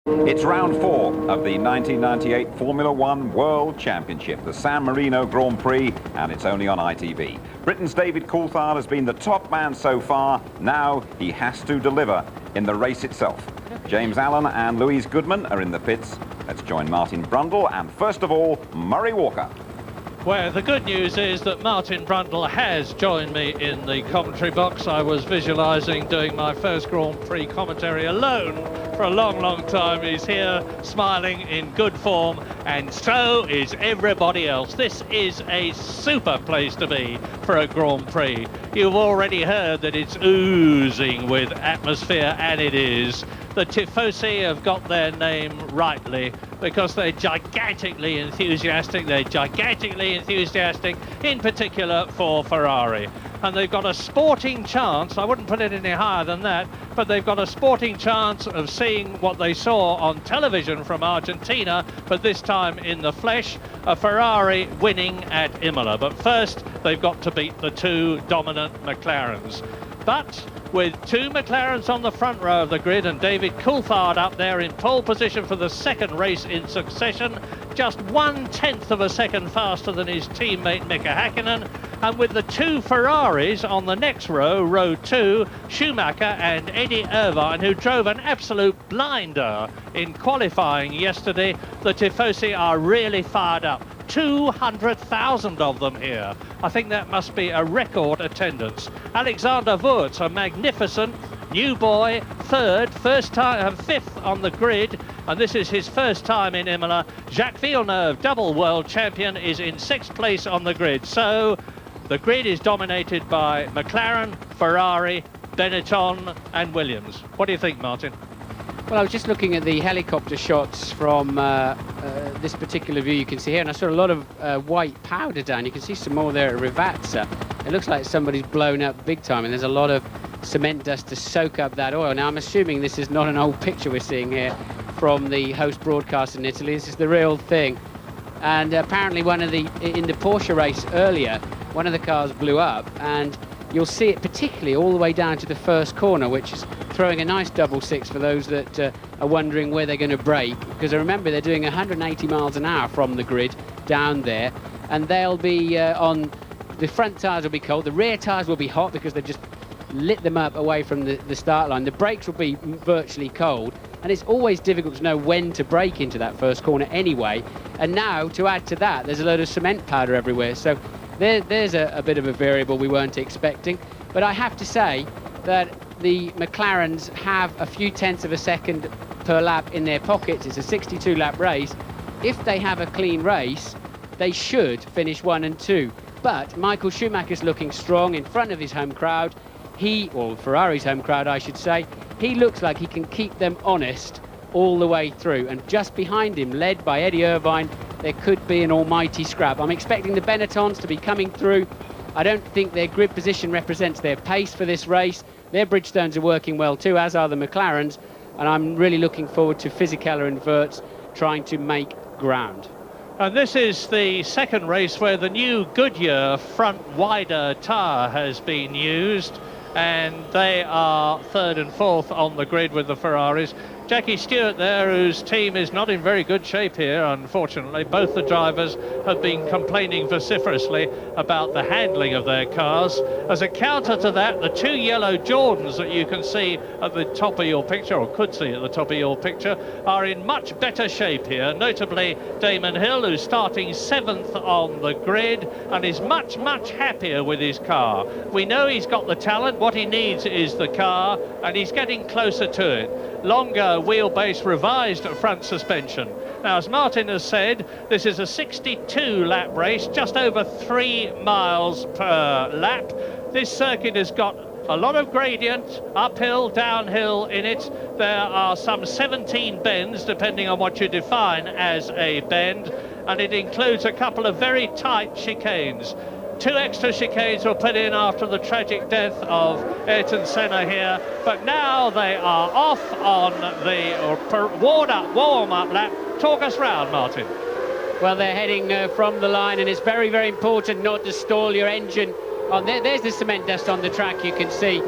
It's round 4 of the 1998 Formula One World Championship, the San Marino Grand Prix, and it's only on ITV. Britain's David Coulthard has been the top man so far. Now he has to deliver in the race itself. James Allen and Louise Goodman are in the pits. Let's join Martin Brundle and, first of all, Murray Walker. Well, the good news is that Martin Brundle has joined me in the commentary box. I was visualising doing my first Grand Prix commentary alone for a long, long time. He's here, smiling, in good form, and so is everybody else. This is a super place to be for a Grand Prix. You've already heard that it's oozing with atmosphere, and it is. The Tifosi have got their name rightly because they're gigantically enthusiastic. They're gigantically enthusiastic, in particular for Ferrari. And they've got a sporting chance, I wouldn't put it any higher than that, but they've got a sporting chance of seeing what they saw on television from Argentina, but this time in the flesh, a Ferrari winning at Imola. But first, they've got to beat the two dominant McLarens. But with two McLarens on the front row of the grid and David Coulthard up there in pole position for the second race in succession, just 1/10 of a second faster than his teammate Mika Häkkinen, and with the two Ferraris on the next row, row 2, Schumacher and Eddie Irvine, who drove an absolute blinder in qualifying yesterday, the Tifosi are really fired up. 200,000 of them here. I think that must be a record attendance. Alexander Wurz, a magnificent new boy, fifth on the grid, and this is his first time in Imola. Jacques Villeneuve, double world champion, is in 6th place on the grid. So the grid is dominated by McLaren, Ferrari, Benetton and Williams. What do you think, Martin? Well, I was just looking at the helicopter shots from this particular view you can see here, and I saw a lot of white powder down. You can see some more there at Rivazza. It looks like somebody's blown up big time, and there's a lot of cement dust to soak up that oil. Now, I'm assuming this is not an old picture we're seeing here from the host broadcast in Italy. This is the real thing. And apparently in the Porsche race earlier, one of the cars blew up, and you'll see it particularly all the way down to the first corner, which is throwing a nice double six for those that are wondering where they're going to brake, because remember they're doing 180 miles an hour from the grid down there, and they'll be on the front tyres will be cold, the rear tyres will be hot because they've just lit them up away from the start line. The brakes will be virtually cold, and it's always difficult to know when to brake into that first corner anyway. And now, to add to that, there's a load of cement powder everywhere, so there's a bit of a variable we weren't expecting. But I have to say that the McLarens have a few tenths of a second per lap in their pockets. It's a 62-lap race. If they have a clean race, they should finish 1 and 2. But Michael Schumacher's looking strong in front of his home crowd. Or Ferrari's home crowd, I should say. He looks like he can keep them honest all the way through. And just behind him, led by Eddie Irvine, there could be an almighty scrap. I'm expecting the Benettons to be coming through. I don't think their grid position represents their pace for this race. Their Bridgestones are working well too, as are the McLarens, and I'm really looking forward to Fisichella and Wurz trying to make ground. And this is the second race where the new Goodyear front wider tyre has been used, and they are 3rd and 4th on the grid with the Ferraris. Jackie Stewart there, whose team is not in very good shape here, unfortunately. Both the drivers have been complaining vociferously about the handling of their cars. As a counter to that, the two yellow Jordans that you can see at the top of your picture, or could see at the top of your picture, are in much better shape here. Notably, Damon Hill, who's starting 7th on the grid and is much, much happier with his car. We know he's got the talent. What he needs is the car, and he's getting closer to it. Longer wheelbase, revised front suspension. Now, as Martin has said, this is a 62-lap race, just over 3 miles per lap. This circuit has got a lot of gradient, uphill, downhill in it. There are some 17 bends, depending on what you define as a bend, and it includes a couple of very tight chicanes. 2 extra chicanes were put in after the tragic death of Ayrton Senna here, but now they are off on the warm-up lap. Talk us round, Martin. Well, they're heading from the line, and it's very, very important not to stall your engine. There's the cement dust on the track, you can see.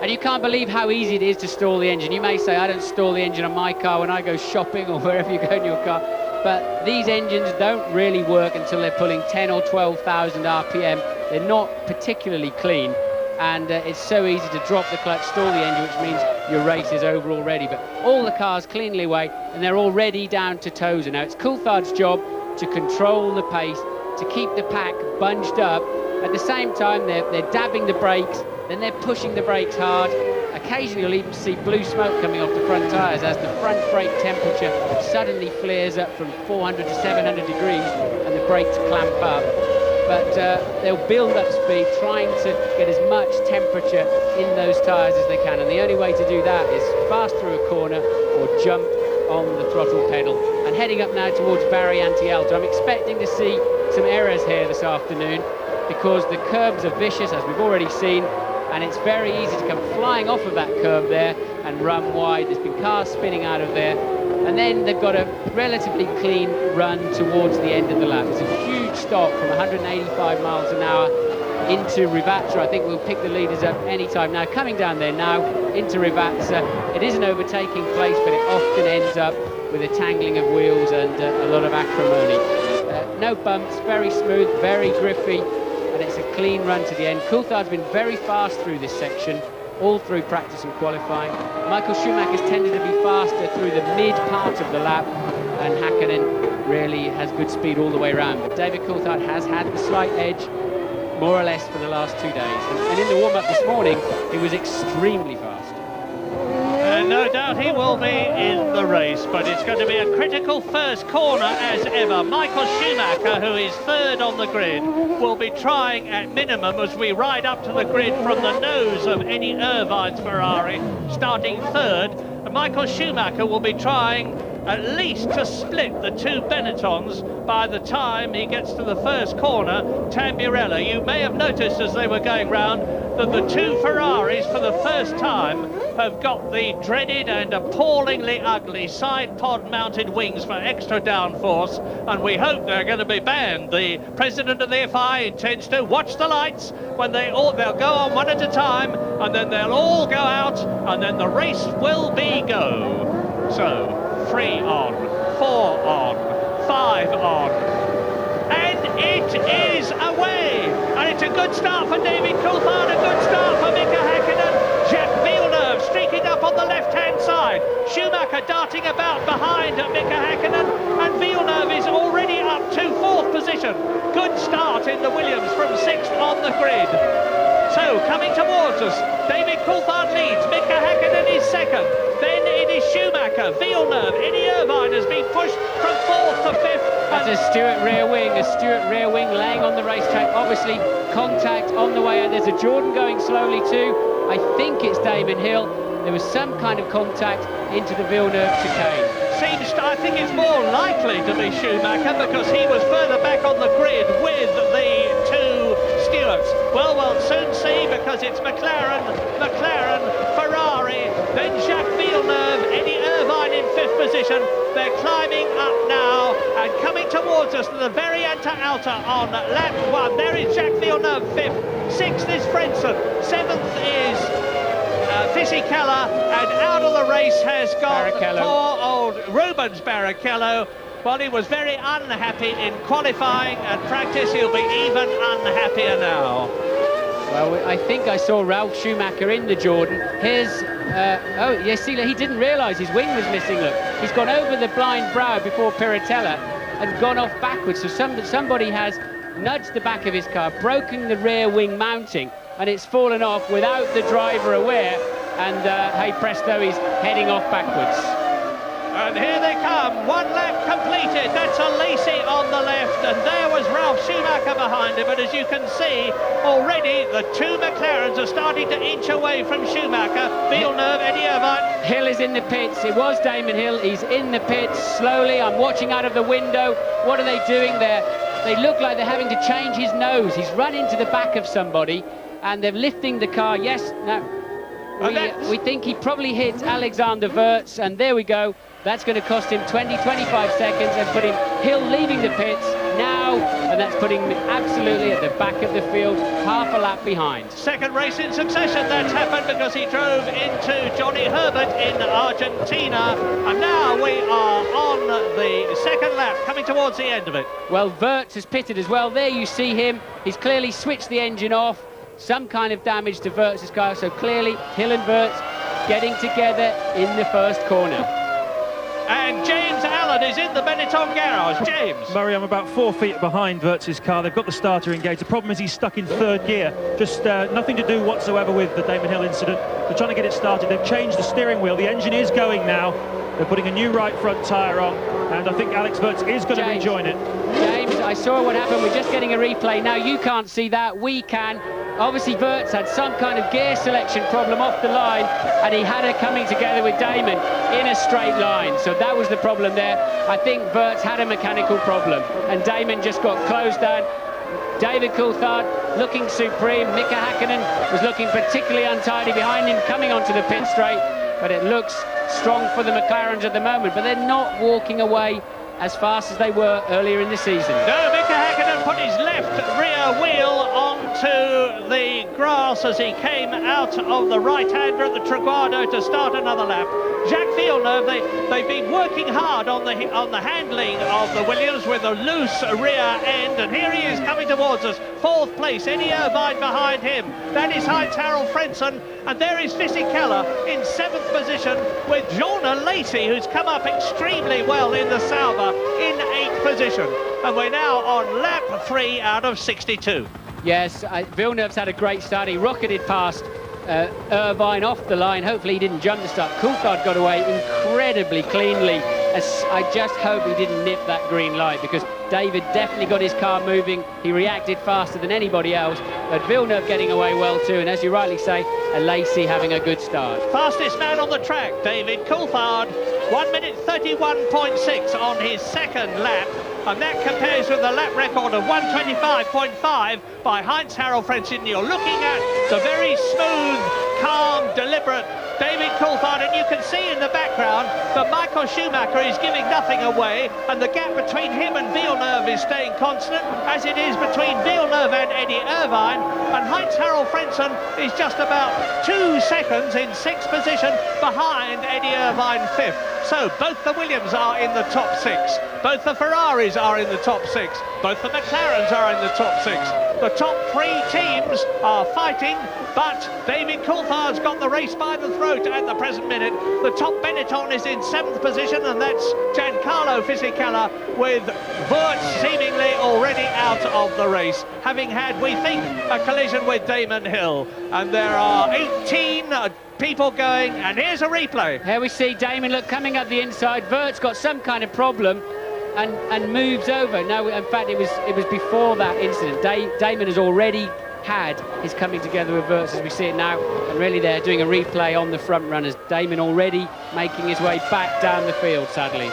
And you can't believe how easy it is to stall the engine. You may say, I don't stall the engine on my car when I go shopping or wherever you go in your car. But these engines don't really work until they're pulling 10 or 12,000 RPM. They're not particularly clean. And it's so easy to drop the clutch, stall the engine, which means your race is over already. But all the cars cleanly away, and they're already down to toes. And now it's Coulthard's job to control the pace, to keep the pack bunched up. At the same time, they're dabbing the brakes, then they're pushing the brakes hard. Occasionally you'll even see blue smoke coming off the front tyres as the front brake temperature suddenly flares up from 400 to 700 degrees and the brakes clamp up. But they'll build up speed, trying to get as much temperature in those tyres as they can. And the only way to do that is fast through a corner or jump on the throttle pedal. And heading up now towards Barry Anti-Alto, I'm expecting to see some errors here this afternoon because the curbs are vicious, as we've already seen, and it's very easy to come flying off of that curb there and run wide. There's been cars spinning out of there. And then they've got a relatively clean run towards the end of the lap. It's a huge stop from 185 miles an hour into Rivazza. I think we'll pick the leaders up any time now. Coming down there now into Rivazza. It is an overtaking place, but it often ends up with a tangling of wheels and a lot of acrimony. No bumps, very smooth, very griffy, and it's a clean run to the end. Coulthard's been very fast through this section, all through practice and qualifying. Michael Schumacher's tended to be faster through the mid part of the lap, and Häkkinen really has good speed all the way around. But David Coulthard has had the slight edge, more or less, for the last 2 days. And in the warm-up this morning, he was extremely fast. And no doubt he will be in the race, but it's going to be a critical first corner as ever. Michael Schumacher, who is third on the grid, will be trying at minimum as we ride up to the grid from the nose of Eddie Irvine's Ferrari, starting third. And Michael Schumacher will be trying at least to split the two Benettons by the time he gets to the first corner, Tamburello. You may have noticed as they were going round that the two Ferraris for the first time have got the dreaded and appallingly ugly side pod mounted wings for extra downforce, and we hope they're going to be banned. The president of the FI intends to watch the lights when they'll go on one at a time, and then they'll all go out, and then the race will be go. So 3 on, 4 on, 5 on, and it is away. And it's a good start for David Coulthard, a good start for Mika Häkkinen. Jacques Villeneuve streaking up on the left-hand side. Schumacher darting about behind Mika Häkkinen, and Villeneuve is already up to 4th position. Good start in the Williams from 6th on the grid. So coming towards us, David Coulthard leads, Mika Häkkinen is 2nd. Then it is Schumacher, Villeneuve, Eddie Irvine has been pushed from 4th to 5th. That's a Stewart rear wing laying on the racetrack. Obviously, contact on the way out. There's a Jordan going slowly too. I think it's Damon Hill. There was some kind of contact into the Villeneuve chicane. I think it's more likely to be Schumacher because he was further back on the grid with the two Stewarts. Well, we'll soon see because it's McLaren, Ferrari, then Jacques Villeneuve, Eddie Irvine in 5th position. They're climbing up now and coming towards us to the very Alta on lap 1. There is Jacques Villeneuve 5th, 6th is Frentzen, 7th is Fisichella, and out of the race has gone poor old Rubens Barrichello. Well, he was very unhappy in qualifying and practice. He'll be even unhappier now. Well, I think I saw Ralf Schumacher in the Jordan. Here's, oh, yes, see, he didn't realise his wing was missing, look. He's gone over the blind brow before Piratella and gone off backwards. So somebody has nudged the back of his car, broken the rear wing mounting, and it's fallen off without the driver aware. And, hey presto, he's heading off backwards. And here they come, 1 lap completed. That's a Lacey on the left, and there was Ralf Schumacher behind him. But as you can see, already the two McLarens are starting to inch away from Schumacher. Villeneuve, Eddie Irvine. Hill is in the pits. It was Damon Hill. He's in the pits slowly. I'm watching out of the window. What are they doing there? They look like they're having to change his nose. He's run into the back of somebody, and they're lifting the car. Yes, no. We think he probably hit Alexander Wurz, and there we go. That's going to cost him 20-25 seconds and put him Hill leaving the pits. Now and that's putting him absolutely at the back of the field, half a lap behind. Second race in succession that's happened because he drove into Johnny Herbert in Argentina, and now we are on the second lap, coming towards the end of it. Well, Wirtz has pitted as well. There you see him. He's clearly switched the engine off. Some kind of damage to Wirtz's car, so clearly Hill and Wirtz getting together in the first corner. And James Allen is in the Benetton garage. James. Murray, I'm about 4 feet behind Wirtz's car. They've got the starter engaged. The problem is he's stuck in third gear. Just nothing to do whatsoever with the Damon Hill incident. They're trying to get it started. They've changed the steering wheel. The engine is going now. They're putting a new right front tyre on, and I think Alex Wirtz is going to rejoin it. James, I saw what happened. We're just getting a replay now. You can't see that. We can. Obviously, Wirtz had some kind of gear selection problem off the line, and he had her coming together with Damon in a straight line. So that was the problem there. I think Wirtz had a mechanical problem, and Damon just got closed down. David Coulthard looking supreme. Mika Hakkinen was looking particularly untidy behind him, coming onto the pit straight. But it looks strong for the McLarens at the moment, but they're not walking away as fast as they were earlier in the season. No, Mika Hakkinen put his left rear wheel onto the grass as he came out of the right-hander at the Treguardo to start another lap. Jacques Villeneuve, they've been working hard on the handling of the Williams with a loose rear end, and here he is coming towards us. Fourth place, Eddie Irvine behind him. That is Heinz-Harald Frentzen, and there is Fisichella in 7th position with Jean Lacey, who's come up extremely well in the Sauber, in 8th position. And we're now on lap 3 out of 62. Yes, Villeneuve's had a great start. He rocketed past Irvine off the line. Hopefully he didn't jump the start. Coulthard got away incredibly cleanly. I just hope he didn't nip that green light, because David definitely got his car moving. He reacted faster than anybody else, but Villeneuve getting away well too, and as you rightly say, Lacey having a good start. Fastest man on the track, David Coulthard, 1 minute 31.6 on his second lap, and that compares with the lap record of 125.5 by Heinz-Harald Frentzen. You're looking at the very smooth, calm, deliberate David Coulthard, and you can see in the background that Michael Schumacher is giving nothing away, and the gap between him and Villeneuve is staying constant, as it is between Villeneuve and Eddie Irvine, and Heinz-Harald Frentzen is just about 2 seconds in 6th position behind Eddie Irvine 5th. So both the Williams are in the top 6, both the Ferraris are in the top 6, both the McLarens are in the top 6. The top 3 teams are fighting, but David Coulthard's got the race by the throat at the present minute. The top Benetton is in 7th position, and that's Giancarlo Fisichella, with Wirtz seemingly already out of the race, having had, we think, a collision with Damon Hill. And there are 18 people going, and here's a replay. Here we see Damon, look, coming up the inside. Wirtz got some kind of problem and moves over. No, in fact, it was before that incident. Damon has already had his coming together with Wirtz as we see it now, and really they're doing a replay on the front runners. Damon already making his way back down the field, sadly.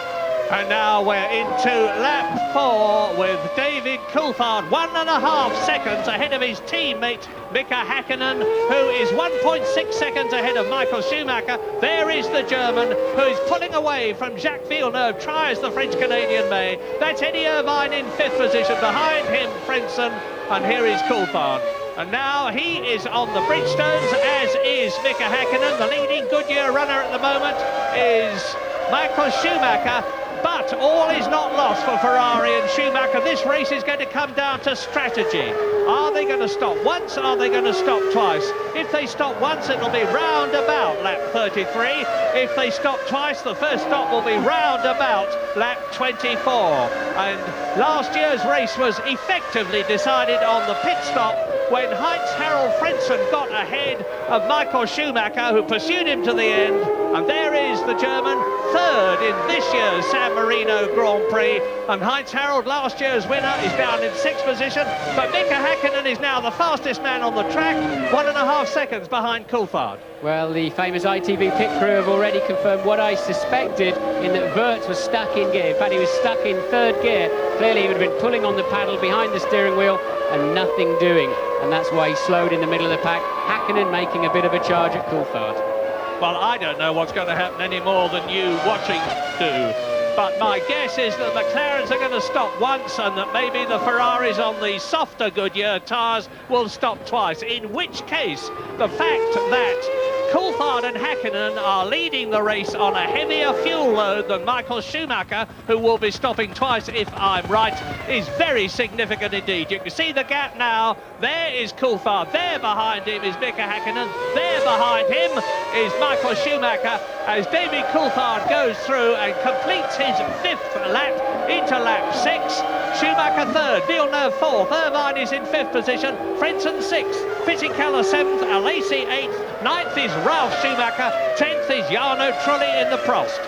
And now we're into lap 4 with David Coulthard 1.5 seconds ahead of his teammate Mika Hakkinen, who is 1.6 seconds ahead of Michael Schumacher. There is the German who is pulling away from Jacques Villeneuve, try as the French-Canadian may. That's Eddie Irvine in 5th position, behind him Frentzen, and here is Coulthard. And now he is on the Bridgestones, as is Mika Hakkinen. The leading Goodyear runner at the moment is Michael Schumacher. But all is not lost for Ferrari and Schumacher. This race is going to come down to strategy. Are they going to stop once? Are they going to stop twice? If they stop once, it'll be round about lap 33. If they stop twice, the first stop will be round about lap 24. And last year's race was effectively decided on the pit stop when Heinz-Harald Frentzen got ahead of Michael Schumacher, who pursued him to the end. And there is the German, 3rd in this year's San Marino Grand Prix. And Heinz-Harald, last year's winner, is down in 6th position. But Mika Hakkinen is now the fastest man on the track, 1.5 seconds behind Coulthard. Well, the famous ITV pit crew have already confirmed what I suspected, in that Wirtz was stuck in gear. In fact, he was stuck in 3rd gear. Clearly, he would have been pulling on the paddle behind the steering wheel and nothing doing. And that's why he slowed in the middle of the pack. Hakkinen making a bit of a charge at Coulthard. Well, I don't know what's going to happen any more than you watching do. but my guess is that the McLarens are going to stop once and that maybe the Ferraris on the softer Goodyear tyres will stop twice, in which case the fact that Coulthard and Häkkinen are leading the race on a heavier fuel load than Michael Schumacher, who will be stopping twice if I'm right, is very significant indeed. You can see the gap now. There is Coulthard, there behind him is Mika Häkkinen, there behind him is Michael Schumacher, as David Coulthard goes through and completes his 5th lap into lap 6. Schumacher 3rd, Villeneuve 4th, Irvine is in 5th position, Frentzen 6th, Fisichella 7th, Alesi 8th, 9th is Ralf Schumacher, 10th is Jarno Trulli in the Prost.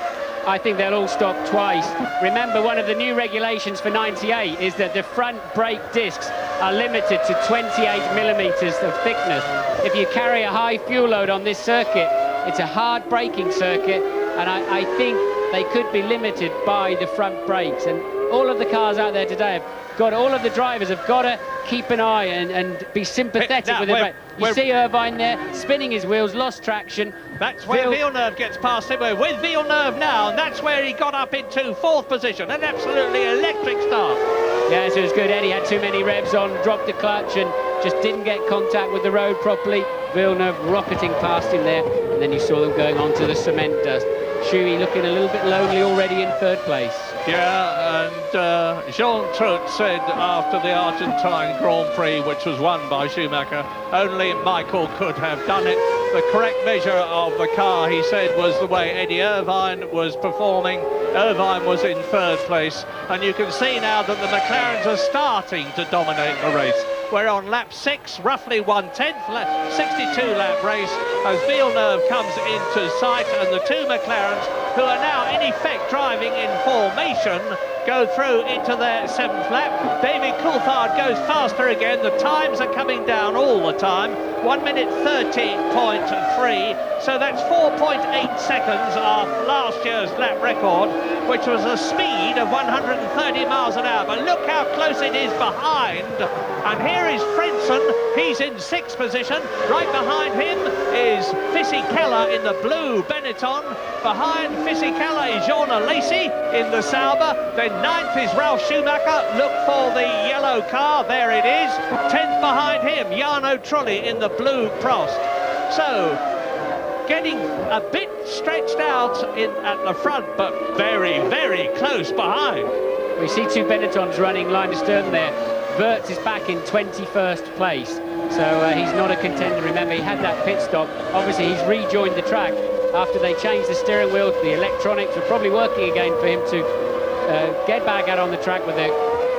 I think they'll all stop twice. Remember, one of the new regulations for 98 is that the front brake discs are limited to 28 millimeters of thickness. If you carry a high fuel load on this circuit, it's a hard braking circuit, and I think they could be limited by the front brakes. And all of the cars out there today have got, all of the drivers have got to keep an eye and be sympathetic with the brake. You see Irvine there, spinning his wheels, lost traction. That's where Villeneuve gets past him. We're with Villeneuve now, and that's where he got up into 4th position. An absolutely electric start. Yeah, so it was good. Eddie had too many revs on, dropped the clutch and just didn't get contact with the road properly. Villeneuve rocketing past him there, and then you saw them going onto the cement dust. Shuey looking a little bit lonely already in 3rd place. Yeah, and Jean Trut said after the Argentine Grand Prix, which was won by Schumacher, only Michael could have done it. The correct measure of the car, he said, was the way Eddie Irvine was performing. Irvine was in 3rd place, and you can see now that the McLarens are starting to dominate the race. We're on lap 6, roughly 1/10, 62-lap race, as Villeneuve comes into sight, and the 2 McLarens, who are now in effect driving in formation, go through into their 7th lap. David Coulthard goes faster again. The times are coming down all the time. 1 minute 30.3, so that's 4.8 seconds off last year's lap record, which was a speed of 130 miles an hour. But look how close it is behind. And here is Frentzen. He's in 6th position. Right behind him is Fisichella in the blue Benetton. Behind Fisichella is Jean Alesi in the Sauber. Then 9th is Ralf Schumacher. Look for the yellow car. There it is. 10th behind him, Jarno Trulli in the blue Prost. So, getting a bit stretched out at the front, but very, very close behind. We see 2 Benettons running line astern there. Wirtz is back in 21st place, so he's not a contender. Remember, he had that pit stop. Obviously, he's rejoined the track after they changed the steering wheel. The electronics were probably working again for him to get back out on the track with a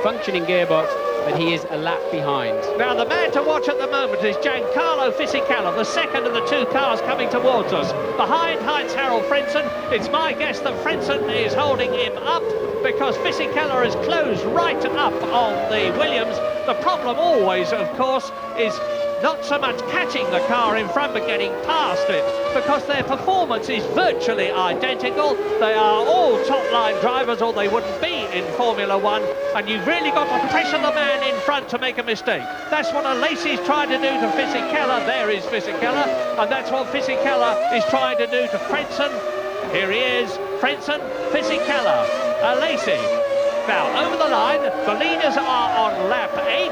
functioning gearbox, but he is a lap behind. Now, the man to watch at the moment is Giancarlo Fisichella, the second of the 2 cars coming towards us. Behind Heinz-Harald Frentzen, it's my guess that Frentzen is holding him up, because Fisichella has closed right up on the Williams. The problem always, of course, is not so much catching the car in front, but getting past it, because their performance is virtually identical. They are all top-line drivers, or they wouldn't be in Formula One, and you've really got to pressure the man in front to make a mistake. That's what Alesi's trying to do to Fisichella. There is Fisichella, and that's what Fisichella is trying to do to Frentzen. Here he is, Frentzen, Fisichella, Alesi. Now, over the line, the leaders are on lap 8.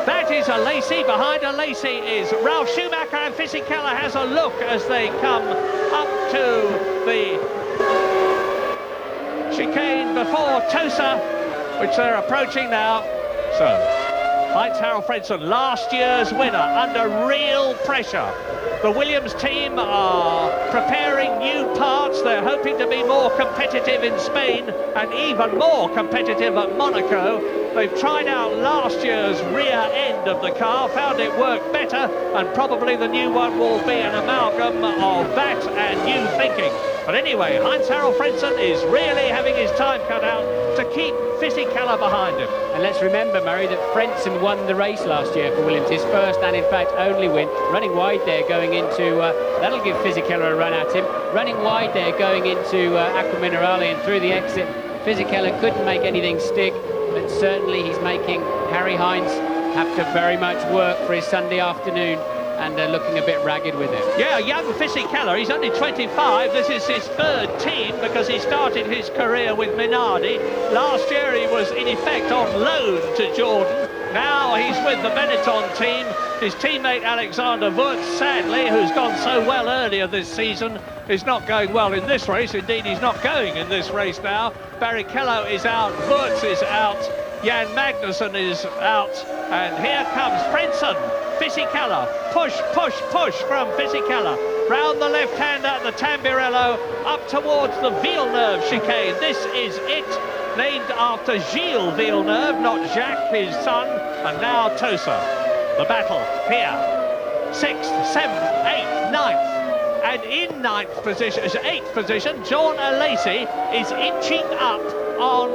That is Alesi. Behind Alesi is Ralf Schumacher, and Fisichella has a look as they come up to the chicane before Tosa, which they're approaching now. So, Heinz-Harald Frentzen, last year's winner, under real pressure. The Williams team are preparing new parts. They're hoping to be more competitive in Spain and even more competitive at Monaco. They've tried out last year's rear end of the car, found it worked better, and probably the new one will be an amalgam of that and new thinking. But anyway, Heinz-Harald Frentzen is really having his time cut out to keep Fisichella behind him. And let's remember, Murray, that Frentzen won the race last year for Williams, his first and in fact only win. Running wide there going into, that'll give Fisichella a run at him. Running wide there going into Acqua Minerale and through the exit. Fisichella couldn't make anything stick, but certainly he's making Harry Heinz have to very much work for his Sunday afternoon and looking a bit ragged with it. Yeah, young Fisichella, he's only 25. This is his third team because he started his career with Minardi. Last year he was in effect on loan to Jordan. Now he's with the Benetton team. His teammate Alexander Wurz, sadly, who's gone so well earlier this season, is not going well in this race. Indeed, he's not going in this race now. Barrichello is out, Wurz is out, Jan Magnussen is out, and here comes Frentzen. Fisichella, push, push, push from Fisichella. Round the left-hander, the Tambirello, up towards the Villeneuve chicane. This is it, named after Gilles Villeneuve, not Jacques, his son, and now Tosa. The battle here, 6th, 7th, 8th, 9th, and in 8th position, John Alesi is inching up on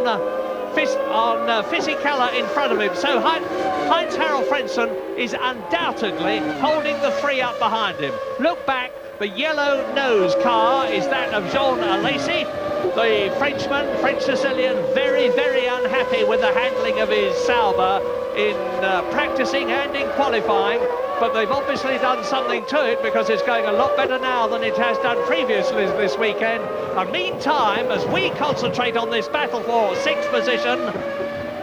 Fisichella in front of him. So Heinz-Harald Frentzen is undoubtedly holding the three up behind him. Look back, the yellow nose car is that of Jean Alesi. The Frenchman, French Sicilian, very, very unhappy with the handling of his Sauber in practicing and in qualifying, but they've obviously done something to it because it's going a lot better now than it has done previously this weekend. And meantime, as we concentrate on this battle for 6th position,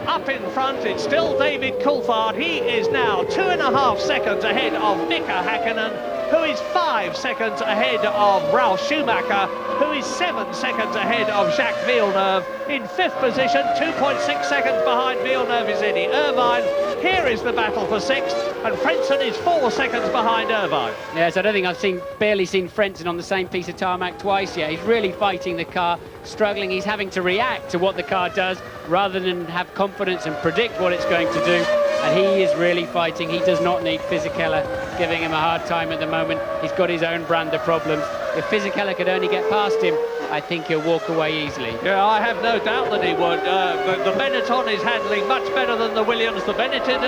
up in front, it's still David Coulthard. He is now 2.5 seconds ahead of Mika Häkkinen, who is 5 seconds ahead of Ralf Schumacher, who is 7 seconds ahead of Jacques Villeneuve. In 5th position, 2.6 seconds behind Villeneuve is Eddie Irvine. Here is the battle for 6th, and Frentzen is 4 seconds behind Irvine. Yes, I don't think I've barely seen Frentzen on the same piece of tarmac twice yet. He's really fighting the car, struggling. He's having to react to what the car does rather than have confidence and predict what it's going to do. And he is really fighting. He does not need Fisichella giving him a hard time at the moment. He's got his own brand of problems. If Fisichella could only get past him, I think he'll walk away easily. Yeah, I have no doubt that he would. The Benetton is handling much better than the Williams. The Benetton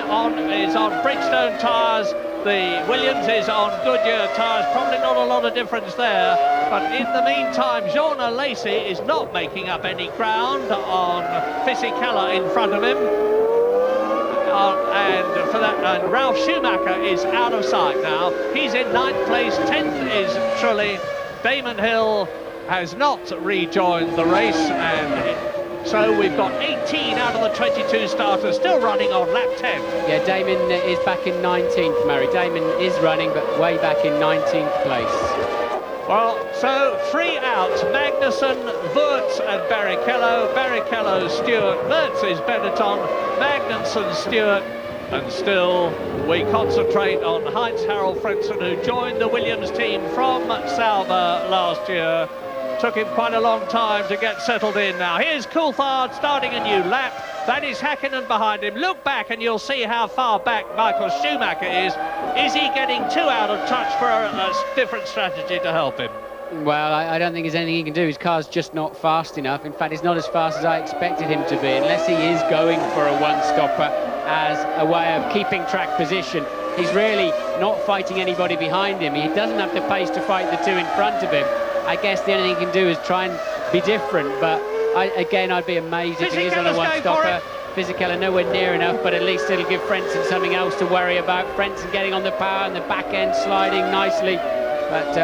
is on Bridgestone tyres. The Williams is on Goodyear tyres. Probably not a lot of difference there. But in the meantime, Jean Alesi is not making up any ground on Fisichella in front of him. And Ralf Schumacher is out of sight now. He's in 9th place. 10th is Trulli. Damon Hill has not rejoined the race, and so we've got 18 out of the 22 starters still running on lap 10. Yeah, Damon is back in 19th, Mary. Damon is running, but way back in 19th place. Well, so 3 out, Magnussen, Wurz and Barrichello. Barrichello, Stewart, Wurz is Benetton, Magnussen, Stewart, and still we concentrate on Heinz-Harald Frentzen, who joined the Williams team from Sauber last year. Took him quite a long time to get settled in now. Here's Coulthard starting a new lap. That is Häkkinen behind him. Look back and you'll see how far back Michael Schumacher is. Is he getting too out of touch for a different strategy to help him? Well, I don't think there's anything he can do. His car's just not fast enough. In fact, it's not as fast as I expected him to be, unless he is going for a one-stopper as a way of keeping track position. He's really not fighting anybody behind him. He doesn't have the pace to fight the 2 in front of him. I guess the only thing he can do is try and be different, but I'd be amazed if he is on a one-stopper. Fisichella nowhere near enough, but at least it'll give Frentzen something else to worry about. Frentzen getting on the power and the back end sliding nicely, but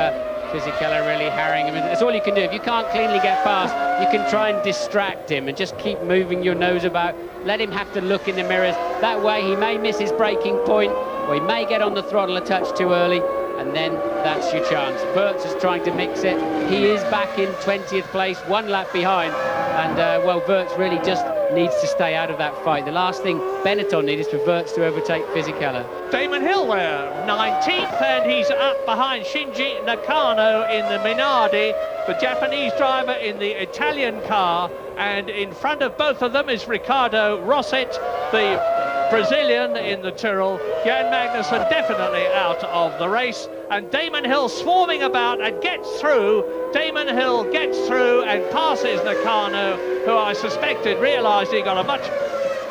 Fisichella really harrying him. That's all you can do. If you can't cleanly get past, you can try and distract him and just keep moving your nose about. Let him have to look in the mirrors. That way he may miss his braking point, or he may get on the throttle a touch too early, and then that's your chance. Wurz is trying to mix it. He is back in 20th place, 1 lap behind, and well, Wurz really just needs to stay out of that fight. The last thing Benetton needs is for Wurz to overtake Fisichella. Damon Hill there, 19th, and he's up behind Shinji Nakano in the Minardi, the Japanese driver in the Italian car, and in front of both of them is Ricardo Rosset, the Brazilian in the Tyrrell. Jan Magnussen definitely out of the race, and Damon Hill swarming about and gets through. Damon Hill gets through and passes Nakano, who I suspected realised he got a much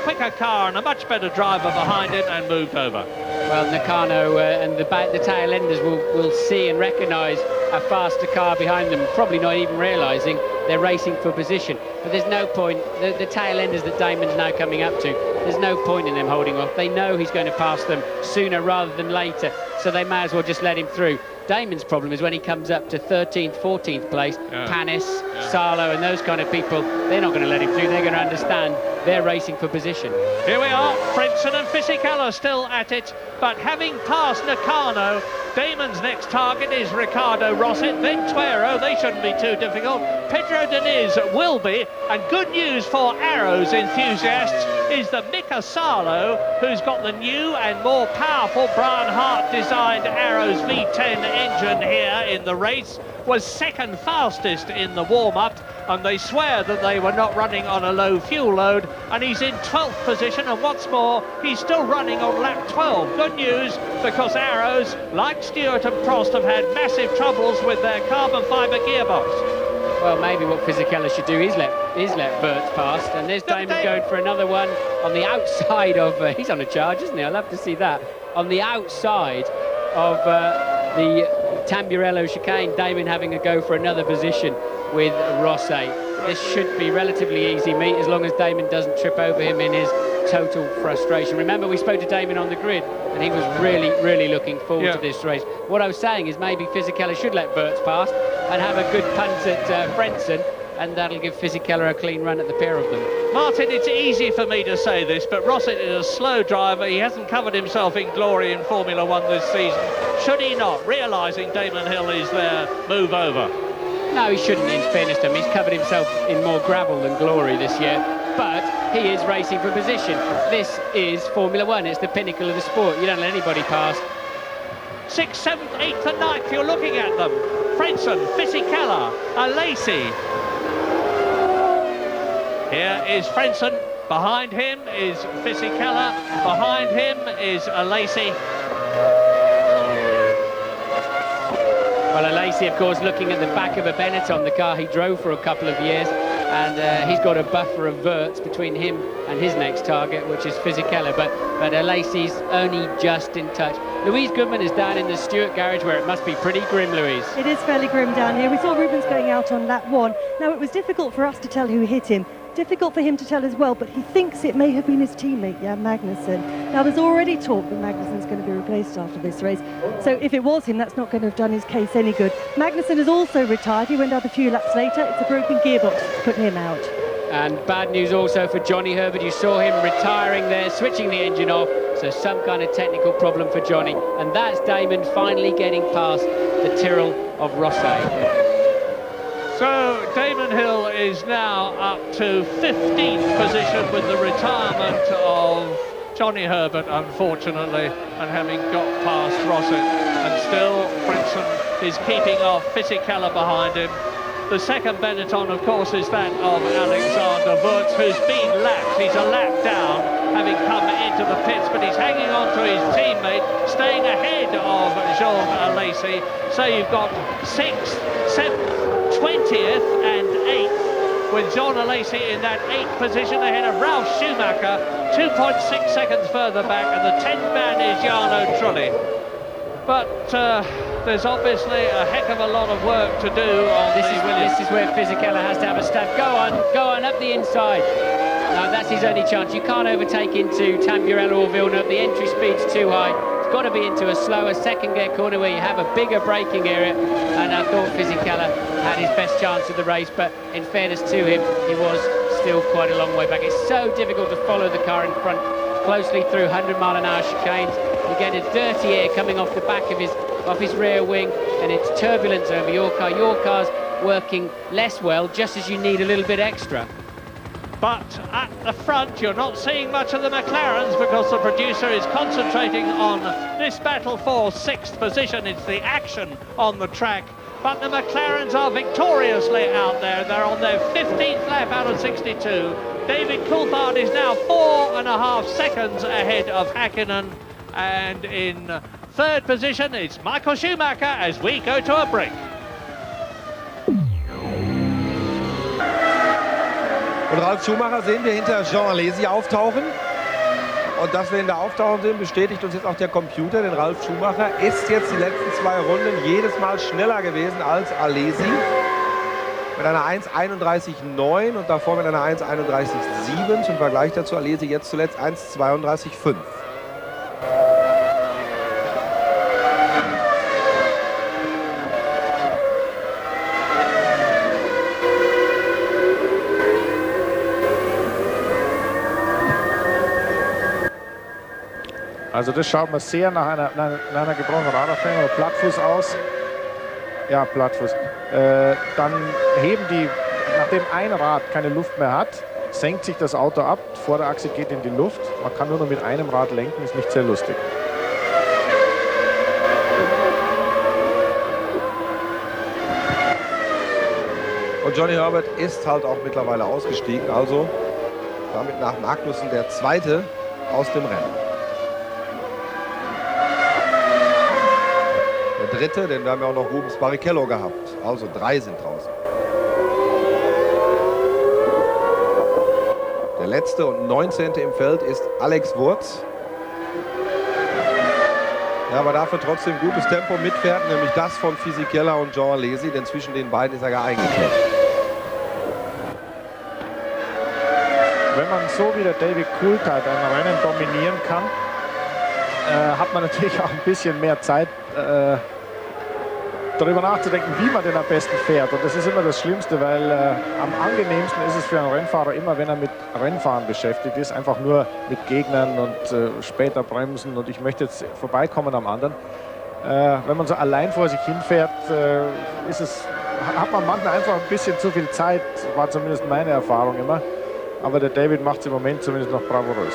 quicker car and a much better driver behind him and moved over. Well, Nakano and the tail enders will see and recognise a faster car behind them, probably not even realising they're racing for position. But there's no point, the tail enders that Damon's now coming up to, there's no point in them holding off. They know he's going to pass them sooner rather than later, so they may as well just let him through. Damon's problem is when he comes up to 13th, 14th place, Panis, Salo and those kind of people, they're not going to let him through. They're going to understand they're racing for position. Here we are, Frentzen and Fisichella still at it, but having passed Nakano, Damon's next target is Ricardo Rosset, then Tuero. They shouldn't be too difficult. Pedro Diniz will be, and good news for Arrows enthusiasts is that Mika Salo, who's got the new and more powerful Brian Hart designed Arrows V10 engine here in the race, was second fastest in the warm-up, and they swear that they were not running on a low fuel load, and he's in 12th position, and what's more, he's still running on lap 12. Good news, because Arrows, like Stewart and Prost, have had massive troubles with their carbon fibre gearbox. Well, maybe what Fisichella should do is let Wirtz past, and there's Damon going for another one on the outside of, he's on a charge, isn't he? I'd love to see that. On the outside of the Tamburello chicane, Damon having a go for another position with Rosset. This should be relatively easy meet as long as Damon doesn't trip over him in his total frustration. Remember, we spoke to Damon on the grid and he was really looking forward to this race. What I was saying is maybe Fisichella should let Wirtz past and have a good punt at Frentzen, and that'll give Fisichella a clean run at the pair of them. Martin, it's easy for me to say this, but Rosset is a slow driver. He hasn't covered himself in glory in Formula One this season. Should he not, realising Damon Hill is there, move over? No, he shouldn't, in fairness to him. He's covered himself in more gravel than glory this year, but he is racing for position. This is Formula One. It's the pinnacle of the sport. You don't let anybody pass. 6th, 7th, 8th and 9th, you're looking at them. Frentzen, Fisichella, Alesi. Here is Frentzen, behind him is Fisichella, behind him is Alesi. Well, Alesi, of course, looking at the back of a Benetton, the car he drove for a couple of years, and he's got a buffer of Wirtz between him and his next target, which is Fisichella, but Alesi's only just in touch. Louise Goodman is down in the Stewart garage, where it must be pretty grim, Louise. It is fairly grim down here. We saw Rubens going out on lap 1. Now, it was difficult for us to tell who hit him. Difficult for him to tell as well, but he thinks it may have been his teammate, Jan Magnussen. Now, there's already talk that Magnussen's going to be replaced after this race, so if it was him, that's not going to have done his case any good. Magnussen is also retired. He went out a few laps later. It's a broken gearbox to put him out. And bad news also for Johnny Herbert. You saw him retiring there, switching the engine off, so some kind of technical problem for Johnny. And that's Damon finally getting past the Tyrrell of Rosset. So Damon Hill is now up to 15th position with the retirement of Johnny Herbert, unfortunately, and having got past Rosset. And still, Frentzen is keeping off Fisichella behind him. The second Benetton, of course, is that of Alexander Wirtz, who's been lapped. He's a lap down, having come into the pits, but he's hanging on to his teammate, staying ahead of Jean Alesi. So you've got 6th, 7th, 20th and 8th, with Jean Alesi in that 8th position ahead of Ralf Schumacher, 2.6 seconds further back, and the 10th man is Jarno Trulli. But there's obviously a heck of a lot of work to do on this is where Fisichella has to have a stab. Go on, up the inside. Now that's his only chance. You can't overtake into Tamburello or Villeneuve. The entry speed's too high. It's got to be into a slower second gear corner where you have a bigger braking area. And I thought Fisichella had his best chance of the race, but in fairness to him, he was still quite a long way back. It's so difficult to follow the car in front closely through 100-mile-an-hour chicanes. You get a dirty air coming off the back of his rear wing, and it's turbulence over your car. Your car's working less well, just as you need a little bit extra. But at the front, you're not seeing much of the McLarens because the producer is concentrating on this battle for 6th position. It's the action on the track. But the McLarens are victoriously out there. They're on their 15th lap out of 62. David Coulthard is now 4.5 seconds ahead of Häkkinen. And in 3rd position, it's Michael Schumacher as we go to a break. Und Ralf Schumacher sehen wir hinter Jean Alesi auftauchen. Und dass wir in der Auftauchung sind, bestätigt uns jetzt auch der Computer. Denn Ralf Schumacher ist jetzt die letzten 2 Runden jedes Mal schneller gewesen als Alesi. mit einer 1:31,9 und davor mit einer 1:31,7. Zum Vergleich dazu Alesi jetzt zuletzt 1:32,5. Also das schaut mir sehr nach einer gebrochenen Radaufhängung oder Plattfuß aus. Ja, Plattfuß. Dann heben die, nachdem ein Rad keine Luft mehr hat, senkt sich das Auto ab, Vorderachse geht in die Luft. Man kann nur noch mit einem Rad lenken, ist nicht sehr lustig. Und Johnny Herbert ist halt auch mittlerweile ausgestiegen, also damit nach Magnussen der Zweite aus dem Rennen. Der Dritte, denn wir haben ja auch noch Rubens Barrichello gehabt, also 3 sind draußen. Der letzte und 19. im Feld ist Alex Wurz. Ja, aber dafür trotzdem gutes Tempo mitfährt, nämlich das von Fisichella und Jean Alesi, denn zwischen den beiden ist er ja eingeklemmt. Wenn man so wie der David Coulthard ein Rennen dominieren kann, hat man natürlich auch ein bisschen mehr Zeit, darüber nachzudenken, wie man denn am besten fährt. Und das ist immer das Schlimmste, weil am angenehmsten ist es für einen Rennfahrer immer, wenn er mit Rennfahren beschäftigt ist, einfach nur mit Gegnern und später bremsen und ich möchte jetzt vorbeikommen am anderen. Wenn man so allein vor sich hinfährt, hat man manchmal einfach ein bisschen zu viel Zeit, war zumindest meine Erfahrung immer. Aber der David macht es im Moment zumindest noch bravourös.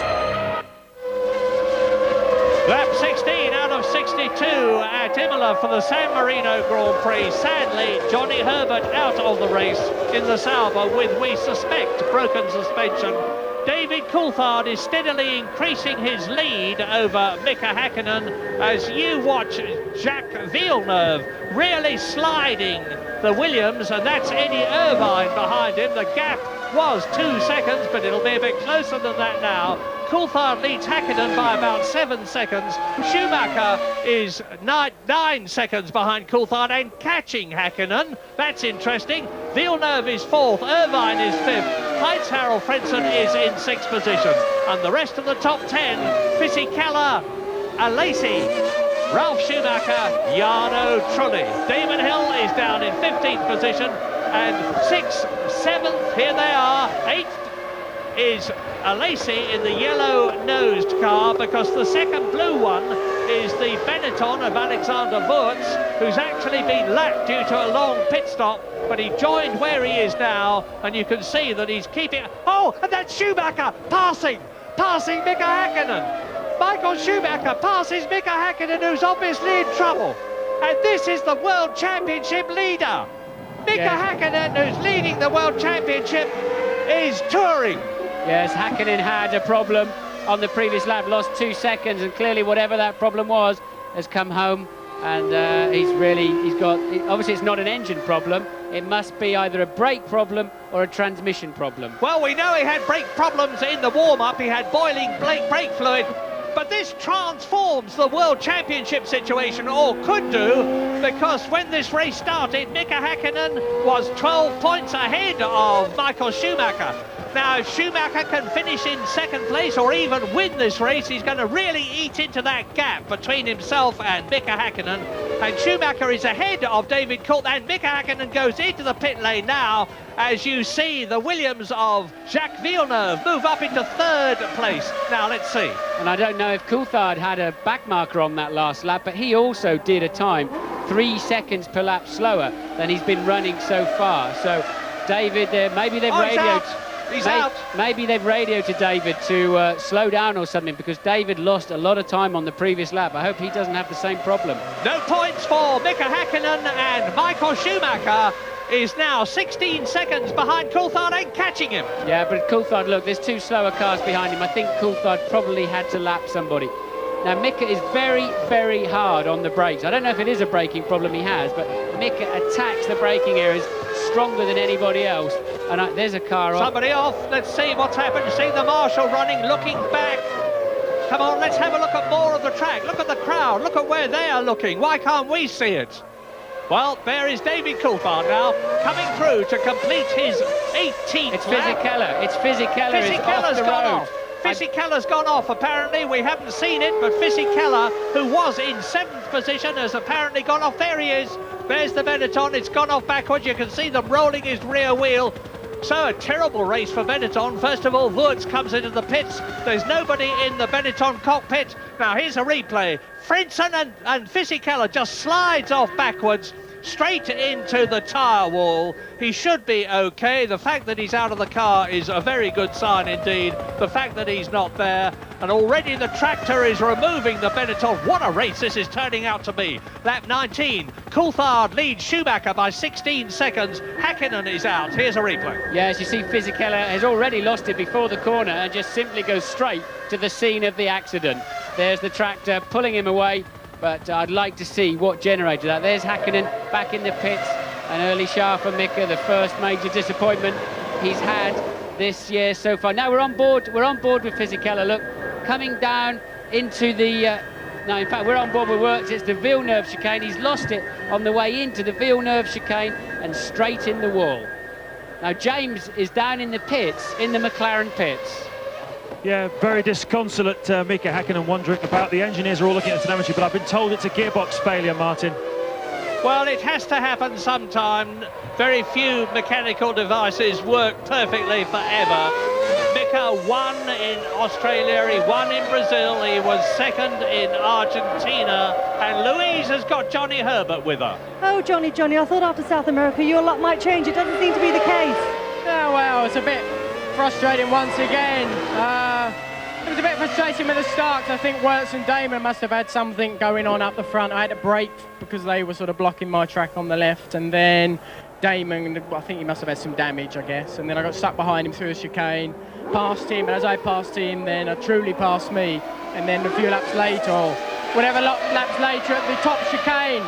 Lap 16 out of 62 at Imola for the San Marino Grand Prix. Sadly, Johnny Herbert out of the race in the Sauber with, we suspect, broken suspension. David Coulthard is steadily increasing his lead over Mika Häkkinen as you watch Jacques Villeneuve really sliding the Williams, and that's Eddie Irvine behind him. The gap was 2 seconds, but it'll be a bit closer than that now. Coulthard leads Häkkinen by about 7 seconds. Schumacher is 9 seconds behind Coulthard and catching Häkkinen. That's interesting. Villeneuve is 4th, Irvine is 5th. Heinz-Harald Frentzen is in 6th position. And the rest of the top 10, Fisichella, Alesi, Ralf Schumacher, Jarno Trulli. Damon Hill is down in 15th position. And 6th, 7th, here they are. 8th is Alesi in the yellow-nosed car, because the second blue one is the Benetton of Alexander Wurz, who's actually been lapped due to a long pit stop, but he joined where he is now, and you can see that he's keeping... Oh, and that's Schumacher passing Mika Häkkinen. Michael Schumacher passes Mika Häkkinen, who's obviously in trouble. And this is the World Championship leader. Mika Häkkinen, who's leading the World Championship, is touring. Yes, Häkkinen had a problem on the previous lap, lost 2 seconds, and clearly whatever that problem was has come home, and obviously it's not an engine problem, it must be either a brake problem or a transmission problem. Well, we know he had brake problems in the warm-up, he had boiling brake fluid, but this transforms the World Championship situation, or could do, because when this race started, Mika Häkkinen was 12 points ahead of Michael Schumacher. Now, if Schumacher can finish in 2nd place or even win this race, he's going to really eat into that gap between himself and Mika Häkkinen. And Schumacher is ahead of David Coulthard, and Mika Häkkinen goes into the pit lane now, as you see the Williams of Jacques Villeneuve move up into 3rd place. Now, let's see. And I don't know if Coulthard had a back marker on that last lap, but he also did a time 3 seconds per lap slower than he's been running so far. So, David, maybe they've radioed... He's out. Maybe they've radioed to David to slow down or something, because David lost a lot of time on the previous lap. I hope he doesn't have the same problem. No points for Mika Häkkinen, and Michael Schumacher is now 16 seconds behind Coulthard and catching him. Yeah, but Coulthard, look, there's 2 slower cars behind him. I think Coulthard probably had to lap somebody. Now, Mika is very, very hard on the brakes. I don't know if it is a braking problem he has, but Mika attacks the braking areas stronger than anybody else. And there's a car off. Somebody off. Let's see what's happened. You see the marshal running, looking back. Come on, let's have a look at more of the track. Look at the crowd. Look at where they are looking. Why can't we see it? Well, there is David Coulthard now, coming through to complete his 18th It's lap. Fisichella. It's Fisichella is off Fisichella's the gone road. off. Fisichella's gone off, apparently. We haven't seen it, but Fisichella, who was in 7th position, has apparently gone off. There he is. There's the Benetton. It's gone off backwards. You can see them rolling his rear wheel. So a terrible race for Benetton. First of all, Wurz comes into the pits. There's nobody in the Benetton cockpit. Now here's a replay. Frentzen and Fisichella just slides off backwards, straight into the tyre wall. He should be okay. The fact that he's out of the car is a very good sign indeed. The fact that he's not there, and already the tractor is removing the Benetton. What a race this is turning out to be. Lap 19, Coulthard leads Schumacher by 16 seconds. Häkkinen is out. Here's a replay. Yeah, as you see, Fisichella has already lost it before the corner and just simply goes straight to the scene of the accident. There's the tractor pulling him away, but I'd like to see what generated that. There's Häkkinen back in the pits. An early shower for Mika, the first major disappointment he's had this year so far. Now we're on board with Fisichella. Look, coming down into the no, in fact, we're on board with Wurz. It's the Villeneuve chicane. He's lost it on the way into the Villeneuve chicane and straight in the wall. Now James is down in the pits, in the McLaren pits. Yeah, very disconsolate, Mika Häkkinen, wondering about. The engineers are all looking at the telemetry, but I've been told it's a gearbox failure, Martin. Well, it has to happen sometime. Very few mechanical devices work perfectly forever. Mika won in Australia, he won in Brazil, he was second in Argentina, and Louise has got Johnny Herbert with her. Oh, Johnny, I thought after South America your luck might change. It doesn't seem to be the case. Yeah, well, it's a bit frustrating once again. It was a bit frustrating with the start, 'cause I think Wurz and Damon must have had something going on up the front. I had to brake because they were sort of blocking my track on the left, and then Damon, I think he must have had some damage, I guess, and then I got stuck behind him through the chicane, passed him, and as I passed him, then Truly passed me, and then a few laps later, or whatever laps later at the top chicane,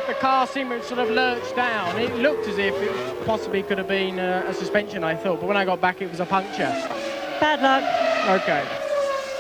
the car seemed to sort of lurch down. It looked as if it possibly could have been a suspension, I thought, but when I got back it was a puncture. Bad luck. Okay.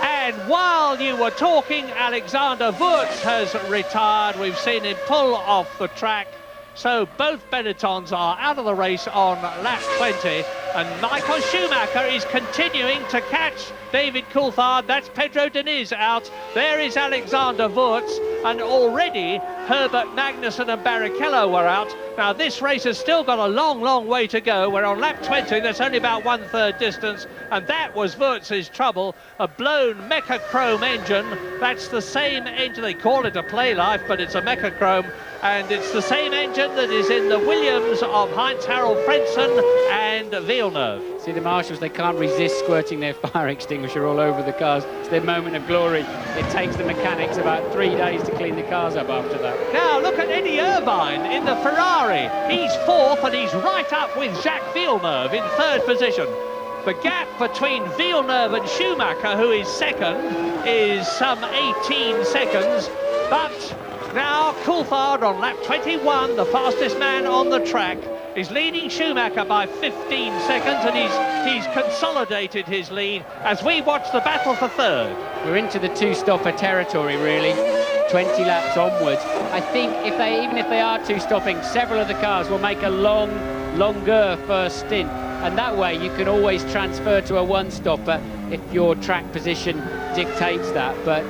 And while you were talking, Alexander Wurz has retired. We've seen him pull off the track. So both Benettons are out of the race on lap 20. And Michael Schumacher is continuing to catch David Coulthard. That's Pedro Diniz out. There is Alexander Wurz. And already Herbert Magnussen and Barrichello were out. Now this race has still got a long, long way to go. We're on lap 20. That's only about 1/3 distance. And that was Wurz's trouble. A blown Mecachrome engine. That's the same engine. They call it a Playlife, but it's a Mecachrome. And it's the same engine that is in the Williams of Heinz-Harald Frentzen and Villeneuve. See the marshals, they can't resist squirting their fire extinguisher all over the cars. It's their moment of glory. It takes the mechanics about 3 days to clean the cars up after that. Now look at Eddie Irvine in the Ferrari. He's fourth and he's right up with Jacques Villeneuve in third position. The gap between Villeneuve and Schumacher, who is second, is some 18 seconds. But now Coulthard on lap 21, the fastest man on the track, is leading Schumacher by 15 seconds, and he's consolidated his lead as we watch the battle for third. We're into the two-stopper territory, really. 20 laps onwards. I think even if they are two-stopping, several of the cars will make a longer first stint, and that way you can always transfer to a one-stopper if your track position dictates that. But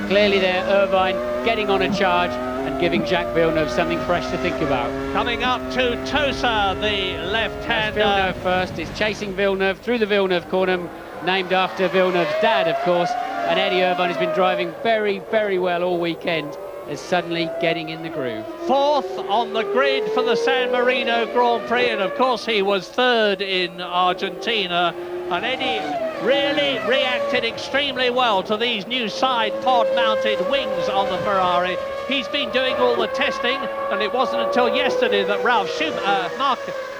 clearly there, Irvine getting on a charge and giving Jacques Villeneuve something fresh to think about. Coming up to Tosa, the left-hander. Villeneuve first is chasing Villeneuve through the Villeneuve corner, named after Villeneuve's dad, of course. And Eddie Irvine has been driving very, very well all weekend, is suddenly getting in the groove. Fourth on the grid for the San Marino Grand Prix, and of course he was third in Argentina. And Eddie really reacted extremely well to these new side pod mounted wings on the Ferrari. He's been doing all the testing, and it wasn't until yesterday that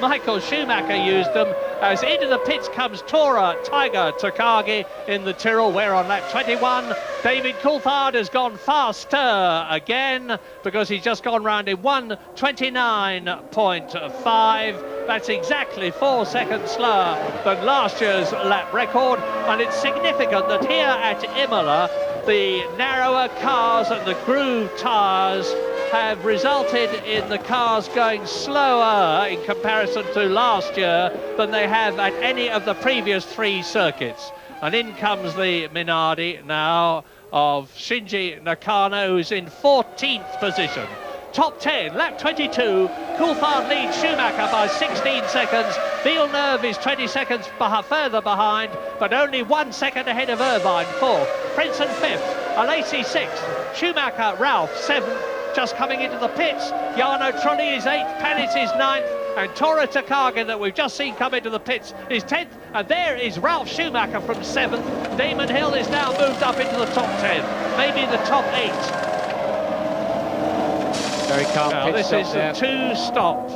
Michael Schumacher used them. As into the pits comes Tiger Takagi in the Tyrrell. We're on lap 21. David Coulthard has gone faster again because he's just gone round in 1:29.5. That's exactly 4 seconds slower than last year's lap record, and it's significant that here at Imola, the narrower cars and the groove tyres have resulted in the cars going slower in comparison to last year than they have at any of the previous 3 circuits. And in comes the Minardi now of Shinji Nakano, who's in 14th position. Top 10, lap 22, Coulthard leads Schumacher by 16 seconds. Villeneuve is 20 seconds further behind, but only 1 second ahead of Irvine, 4th. Frentzen 5th, Alesi 6th, Schumacher, Ralph 7th, just coming into the pits. Jarno Trulli is 8th, Panis is 9th, and Toru Takagi, that we've just seen come into the pits, is 10th, and there is Ralph Schumacher from 7th. Damon Hill is now moved up into the top 10, maybe the top 8. Very calm Now, pit this stop is there. the 2-stop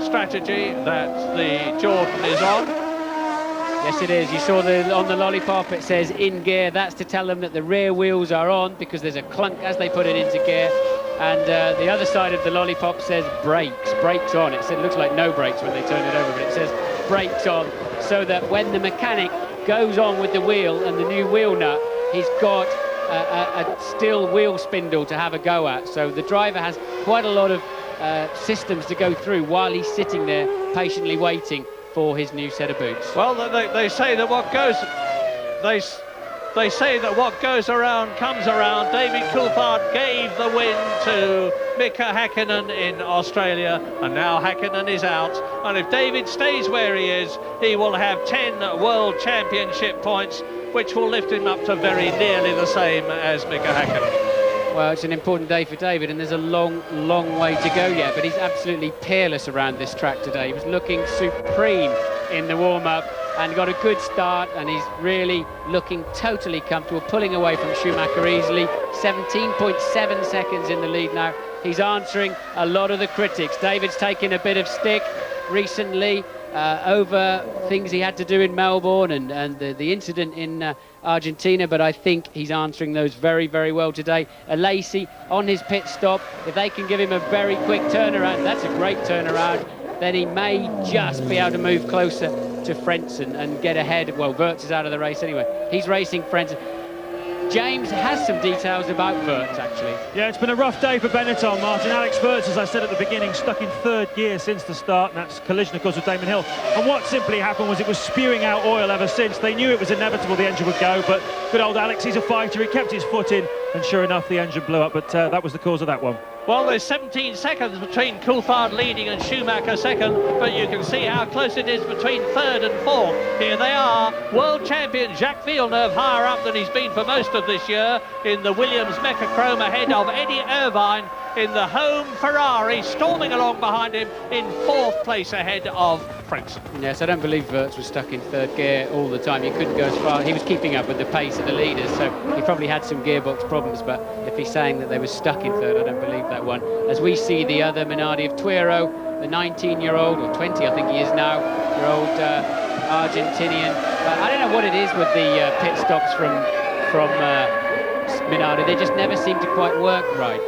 strategy that the Jordan is on. Yes, it is. You saw on the lollipop it says in gear. That's to tell them that the rear wheels are on, because there's a clunk as they put it into gear. And the other side of the lollipop says brakes on. It looks like no brakes when they turn it over, but it says brakes on, so that when the mechanic goes on with the wheel and the new wheel nut, he's got a still wheel spindle to have a go at. So the driver has quite a lot of systems to go through while he's sitting there patiently waiting for his new set of boots. Well, they say that what goes... They say that what goes around comes around. David Coulthard gave the win to Mika Häkkinen in Australia, and now Häkkinen is out. And if David stays where he is, he will have 10 World Championship points, which will lift him up to very nearly the same as Mika Häkkinen. Well, it's an important day for David, and there's a long, long way to go yet, but he's absolutely peerless around this track today. He was looking supreme in the warm-up and got a good start, and he's really looking totally comfortable, pulling away from Schumacher easily. 17.7 seconds in the lead now. He's answering a lot of the critics. David's taken a bit of stick recently over things he had to do in Melbourne and the incident in Argentina, but I think he's answering those very, very well today. Alesi on his pit stop, if they can give him a very quick turnaround, that's a great turnaround, then he may just be able to move closer to Frentzen and get ahead. Well, Wirtz is out of the race anyway. He's racing Frentzen. James has some details about Wirtz, actually. Yeah, it's been a rough day for Benetton, Martin. Alex Wirtz, as I said at the beginning, stuck in 3rd gear since the start, and that's collision, of course, with Damon Hill. And what simply happened was it was spewing out oil ever since. They knew it was inevitable the engine would go, but good old Alex, he's a fighter. He kept his foot in, and sure enough, the engine blew up, but that was the cause of that one. Well, there's 17 seconds between Coulthard leading and Schumacher second, but you can see how close it is between 3rd and 4th. Here they are, world champion Jacques Villeneuve, higher up than he's been for most of this year in the Williams Mechachrome, ahead of Eddie Irvine in the home Ferrari, storming along behind him in 4th place ahead of Frentzen. Yes, I don't believe Wirtz was stuck in 3rd gear all the time. He couldn't go as far. He was keeping up with the pace of the leaders, so he probably had some gearbox problems, but if he's saying that they were stuck in 3rd, I don't believe that one. As we see the other Minardi of Tuero, the 19-year-old, or 20 I think he is now, your old Argentinian. I don't know what it is with the pit stops from Minardi. They just never seem to quite work right.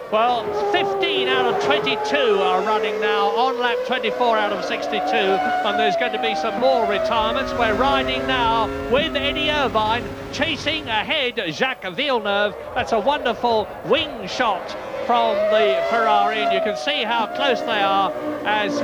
Well, 15 out of 22 are running now on lap 24 out of 62, and there's going to be some more retirements. We're riding now with Eddie Irvine, chasing ahead Jacques Villeneuve. That's a wonderful wing shot from the Ferrari, and you can see how close they are as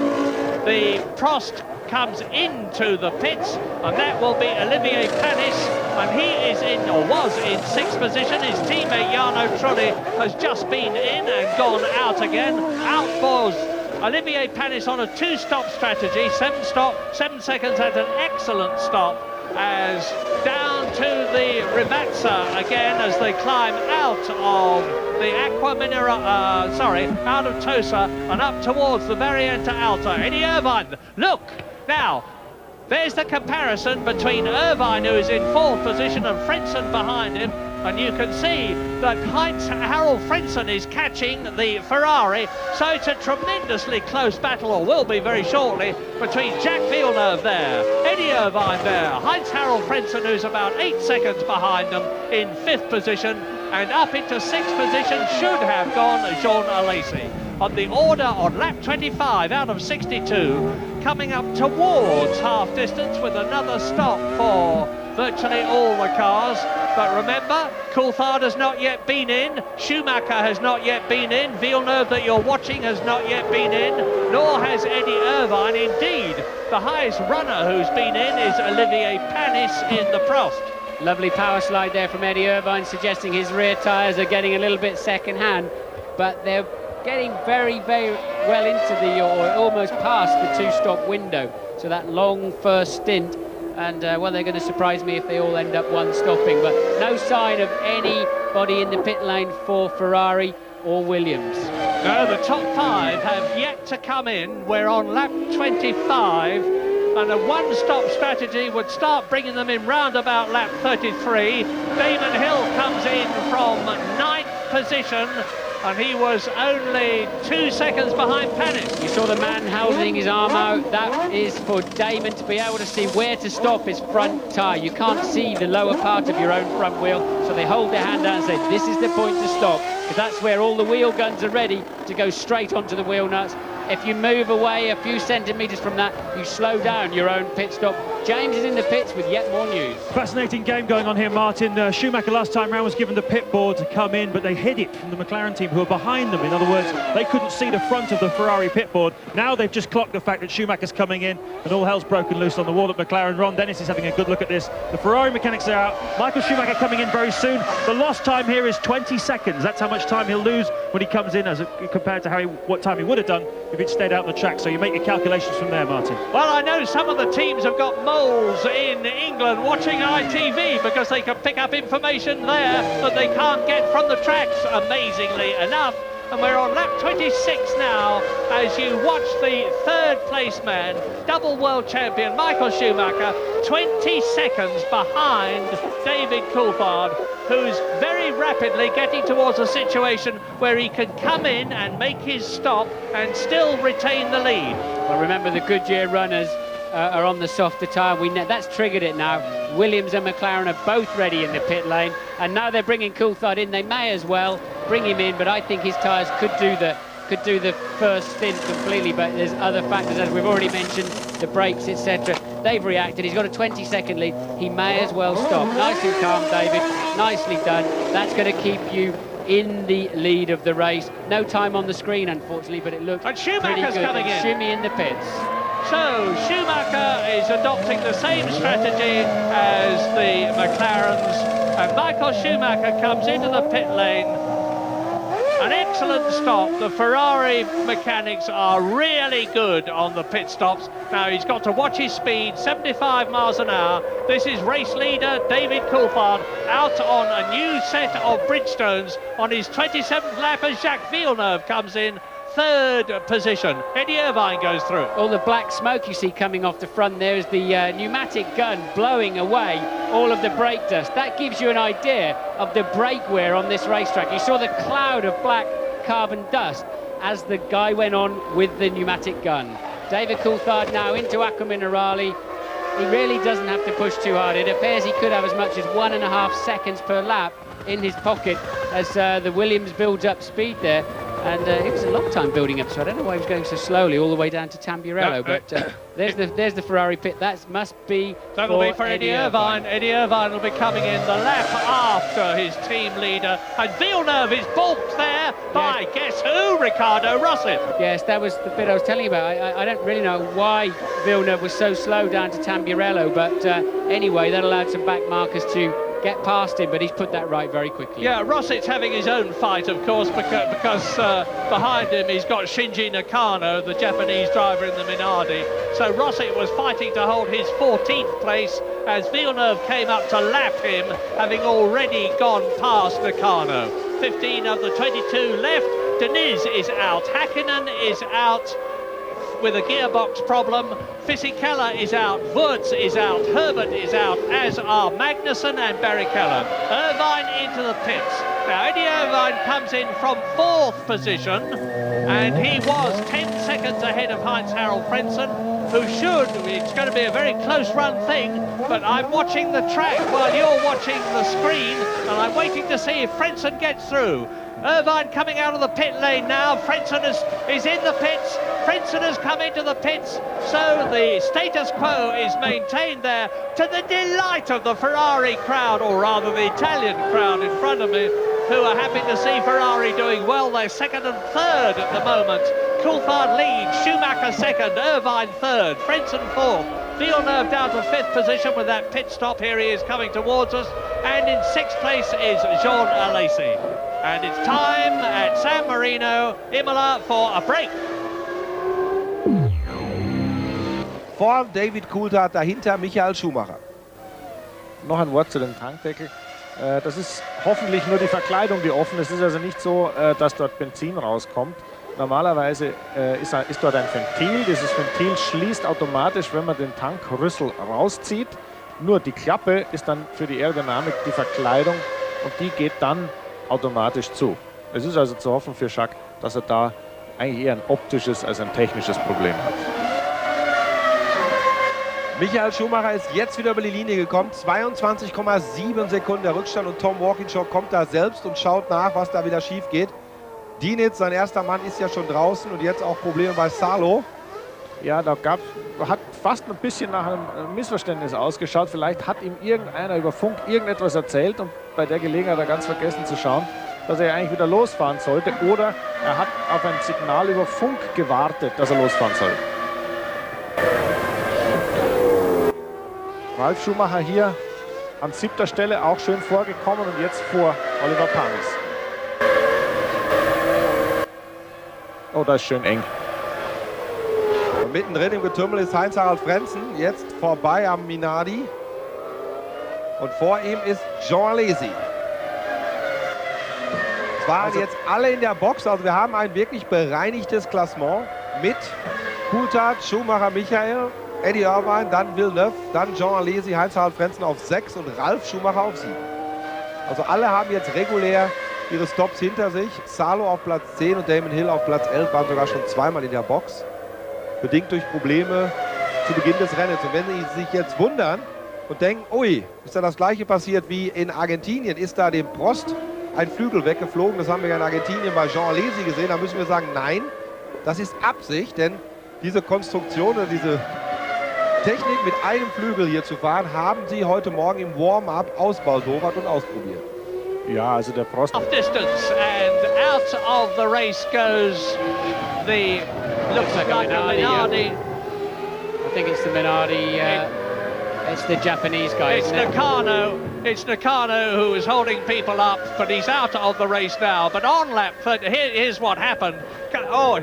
the Prost comes into the pits, and that will be Olivier Panis, and he is in, or was in, 6th position. His teammate Jarno Trulli has just been in and gone out again. Out was Olivier Panis on a 2-stop strategy, 7 seconds at an excellent stop, as down to the Rivazza again as they climb out of the out of Tosa and up towards the Variante Alta. Eddie Irvine, look! Now, there's the comparison between Irvine, who is in 4th position, and Frentzen behind him, and you can see that Heinz-Harald Frentzen is catching the Ferrari, so it's a tremendously close battle, or will be very shortly, between Jacques Villeneuve there, Eddie Irvine there, Heinz-Harald Frentzen, who's about 8 seconds behind them in 5th position, and up into 6th position should have gone Jean Alesi. On the order on lap 25 out of 62, coming up towards half distance with another stop for virtually all the cars. But remember, Coulthard has not yet been in, Schumacher has not yet been in, Villeneuve that you're watching has not yet been in, nor has Eddie Irvine. Indeed, the highest runner who's been in is Olivier Panis in the Prost. Lovely power slide there from Eddie Irvine, suggesting his rear tyres are getting a little bit second hand, but they're getting very, very well into the, or almost past the two-stop window. So that long first stint, and well, they're going to surprise me if they all end up one stopping, but no sign of anybody in the pit lane for Ferrari or Williams. No, the top 5 have yet to come in. We're on lap 25, and a one-stop strategy would start bringing them in round about lap 33. Damon Hill comes in from 9th position, and he was only 2 seconds behind Panis. You saw the man holding his arm out. That is for Damon to be able to see where to stop his front tyre. You can't see the lower part of your own front wheel, so they hold their hand out and say, this is the point to stop, because that's where all the wheel guns are ready to go straight onto the wheel nuts. If you move away a few centimetres from that, you slow down your own pit stop. James is in the pits with yet more news. Fascinating game going on here, Martin. Schumacher last time round was given the pit board to come in, but they hid it from the McLaren team who are behind them. In other words, they couldn't see the front of the Ferrari pit board. Now they've just clocked the fact that Schumacher's coming in and all hell's broken loose on the wall at McLaren. Ron Dennis is having a good look at this. The Ferrari mechanics are out. Michael Schumacher coming in very soon. The lost time here is 20 seconds. That's how much time he'll lose when he comes in compared to what time he would have done if he'd stayed out on the track. So you make your calculations from there, Martin. Well, I know some of the teams have got moles in England watching ITV because they can pick up information there that they can't get from the tracks, amazingly enough. And we're on lap 26 now as you watch the third place man, double world champion Michael Schumacher, 20 seconds behind David Coulthard, who's very rapidly getting towards a situation where he can come in and make his stop and still retain the lead. Well, remember the Goodyear runners are on the softer tyre. That's triggered it now. Williams and McLaren are both ready in the pit lane, and now they're bringing Coulthard in. They may as well bring him in, but I think his tyres could do the first stint completely. But there's other factors, as we've already mentioned, the brakes, etc. They've reacted. He's got a 20-second lead. He may as well stop. Nice and calm, David. Nicely done. That's going to keep you in the lead of the race. No time on the screen, unfortunately, but it looks and Schumacher's pretty good. Coming in. Shimmy in the pits. So Schumacher is adopting the same strategy as the McLarens, and Michael Schumacher comes into the pit lane. An excellent stop. The Ferrari mechanics are really good on the pit stops. Now he's got to watch his speed, 75 miles an hour. This is race leader David Coulthard out on a new set of Bridgestones on his 27th lap as Jacques Villeneuve comes in third position. Eddie Irvine goes through. All the black smoke you see coming off the front there is the pneumatic gun blowing away all of the brake dust. That gives you an idea of the brake wear on this racetrack. You saw the cloud of black carbon dust as the guy went on with the pneumatic gun. David Coulthard now into Acqua Minerale. He really doesn't have to push too hard. It appears he could have as much as 1.5 seconds per lap in his pocket as the Williams builds up speed there. And it was a long time building up, so I don't know why he was going so slowly all the way down to Tamburello. But there's the Ferrari pit. That must be That'll be for Eddie Irvine. Eddie Irvine will be coming in the lap after his team leader. And Villeneuve is balked there by, guess who, Ricardo Rosset. Yes, that was the bit I was telling you about. I don't really know why Villeneuve was so slow down to Tamburello, but anyway, that allowed some back markers to get past him, but he's put that right very quickly. Yeah, Rosset's having his own fight, of course, because behind him he's got Shinji Nakano, the Japanese driver in the Minardi. So Rosset was fighting to hold his 14th place as Villeneuve came up to lap him, having already gone past Nakano. 15 of the 22 left. Diniz is out. Hakkinen is out with a gearbox problem. Fisichella is out, Wurz is out, Herbert is out, as are Magnussen and Barrichello. Irvine into the pits. Now Eddie Irvine comes in from 4th position, and he was 10 seconds ahead of Heinz-Harald Frentzen. it's going to be a very close run thing, but I'm watching the track while you're watching the screen, and I'm waiting to see if Frentzen gets through. Irvine coming out of the pit lane now. Frentzen is in the pits. Frentzen has come into the pits, so the status quo is maintained there to the delight of the Ferrari crowd, or rather the Italian crowd in front of me, who are happy to see Ferrari doing well. They're second and third at the moment. Coulthard leads, Schumacher second, Irvine third, Frentzen fourth. Villeneuve down to fifth position with that pit stop. Here he is coming towards us. And in sixth place is Jean Alesi. And it's time at San Marino, Imola, for a break. Vor David Coulthard, dahinter Michael Schumacher. Noch ein Wort zu dem Tankdeckel. Das ist hoffentlich nur die Verkleidung, die offen ist. Es ist also nicht so, dass dort Benzin rauskommt. Normalerweise ist dort ein Ventil. Dieses Ventil schließt automatisch, wenn man den Tankrüssel rauszieht. Nur die Klappe ist dann für die Aerodynamik die Verkleidung und die geht dann automatisch zu. Es ist also zu hoffen für Jacques, dass er da eigentlich eher ein optisches als ein technisches Problem hat. Michael Schumacher ist jetzt wieder über die Linie gekommen. 22,7 Sekunden der Rückstand und Tom Walkinshaw kommt da selbst und schaut nach, was da wieder schief geht. Dinitz, sein erster Mann, ist ja schon draußen und jetzt auch Probleme bei Salo. Ja, hat fast ein bisschen nach einem Missverständnis ausgeschaut. Vielleicht hat ihm irgendeiner über Funk irgendetwas erzählt und bei der Gelegenheit hat er ganz vergessen zu schauen, dass er eigentlich wieder losfahren sollte. Oder er hat auf ein Signal über Funk gewartet, dass er losfahren soll. Ralf Schumacher hier an 7. Stelle auch schön vorgekommen und jetzt vor Oliver Panis. Oh, das ist schön eng. Und mittendrin im Getümmel ist Heinz-Harald Frentzen, jetzt vorbei am Minardi. Und vor ihm ist Jean Alesi. Es waren jetzt alle in der Box, also wir haben ein wirklich bereinigtes Klassement mit Coulthard, Schumacher, Michael, Eddie Irvine, dann Villeneuve, dann Jean Alesi, Heinz-Harald Frentzen auf 6 und Ralf Schumacher auf 7. Also alle haben jetzt regulär ihre Stops hinter sich. Salo auf Platz 10 und Damon Hill auf Platz 11 waren sogar schon zweimal in der Box. Bedingt durch Probleme zu Beginn des Rennens. Und wenn Sie sich jetzt wundern und denken, ui, ist da das gleiche passiert wie in Argentinien, ist da dem Prost ein Flügel weggeflogen, das haben wir ja in Argentinien bei Jean Alesi gesehen, da müssen wir sagen, nein, das ist Absicht, denn diese Konstruktion oder diese Technik mit einem Flügel hier zu fahren, haben sie heute Morgen im Warm-up ausbaldowert und ausprobiert. Ja, also der Prost. Off distance and out of the race goes the looks like a Minardi. I think it's the Minardi. It's the Japanese guy. It's Nakano. It's Nakano who is holding people up, but he's out of the race now. But on lap 30, here's what happened. Oh,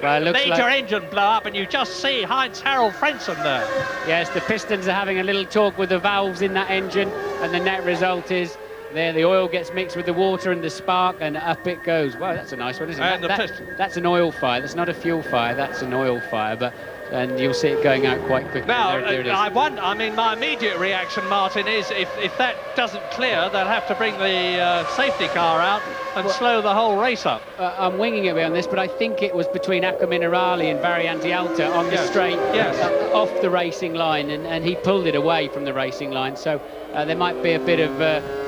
well, major engine blow up, and you just see Heinz-Harald Frentzen there. Yes, the pistons are having a little talk with the valves in that engine, and the net result is there the oil gets mixed with the water and the spark, and up it goes. Well, that's a nice one, isn't it? That's an oil fire. That's not a fuel fire. That's an oil fire, and you'll see it going out quite quickly. Now, there it is. I mean, my immediate reaction, Martin, is if that doesn't clear, they'll have to bring the safety car out and slow the whole race up. I'm winging it a bit on this, but I think it was between Acqua Minerale and Variante Alta on the straight, off the racing line, and he pulled it away from the racing line. So there might be a bit of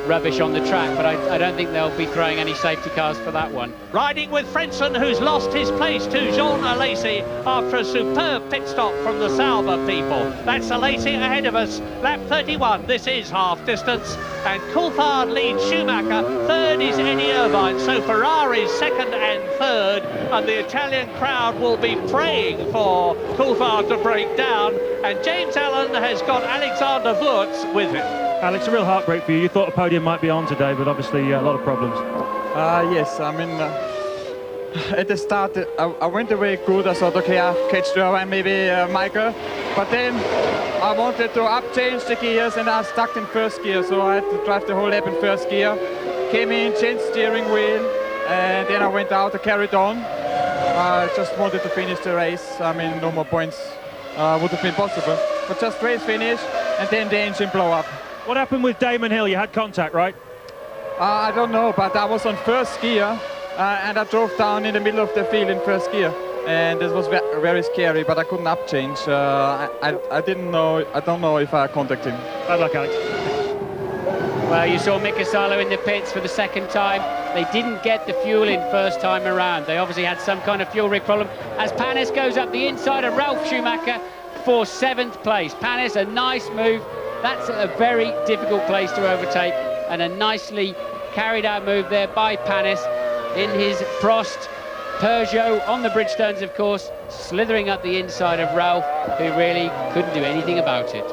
rubbish on the track, but I don't think they'll be throwing any safety cars for that one. Riding with Frentzen, who's lost his place to Jean Alesi after a superb pit stop from the Sauber people. That's Alesi ahead of us, lap 31. This is half distance, and Coulthard leads Schumacher. Third is Eddie Irvine, so Ferrari's second and third, and the Italian crowd will be praying for Coulthard to break down, and James Allen has got Alexander Wurz with him. Alex, a real heartbreak for you. You thought a podium might be on today, but obviously a lot of problems. Yes, I mean, at the start, I went away good. I thought, okay, I'll catch the and maybe Michael. But then I wanted to up-change the gears, and I was stuck in first gear, so I had to drive the whole lap in first gear. Came in, changed steering wheel, and then I went out and carried on. I just wanted to finish the race. I mean, no more points would have been possible. But just race finish, and then the engine blow up. What happened with Damon Hill? You had contact, right? I don't know, but I was on first gear, and I drove down in the middle of the field in first gear. and this was very scary, but I couldn't up change. I don't know if I contacted him. Bad luck, Alex. Well, you saw Mika Salo in the pits for the second time. They didn't get the fuel in first time around. They obviously had some kind of fuel rig problem. As Panis goes up the inside of Ralf Schumacher for 7th place. Panis, a nice move. That's a very difficult place to overtake, and a nicely carried out move there by Panis in his Prost Peugeot on the Bridgestones, of course, slithering up the inside of Ralf, who really couldn't do anything about it.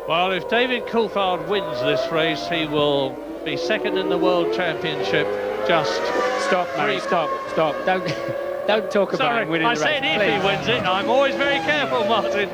Well, if David Coulthard wins this race, he will be second in the World Championship. Just stop, Murray, stop. Don't talk about him winning the race. I said if he wins it. I'm always very careful, Martin.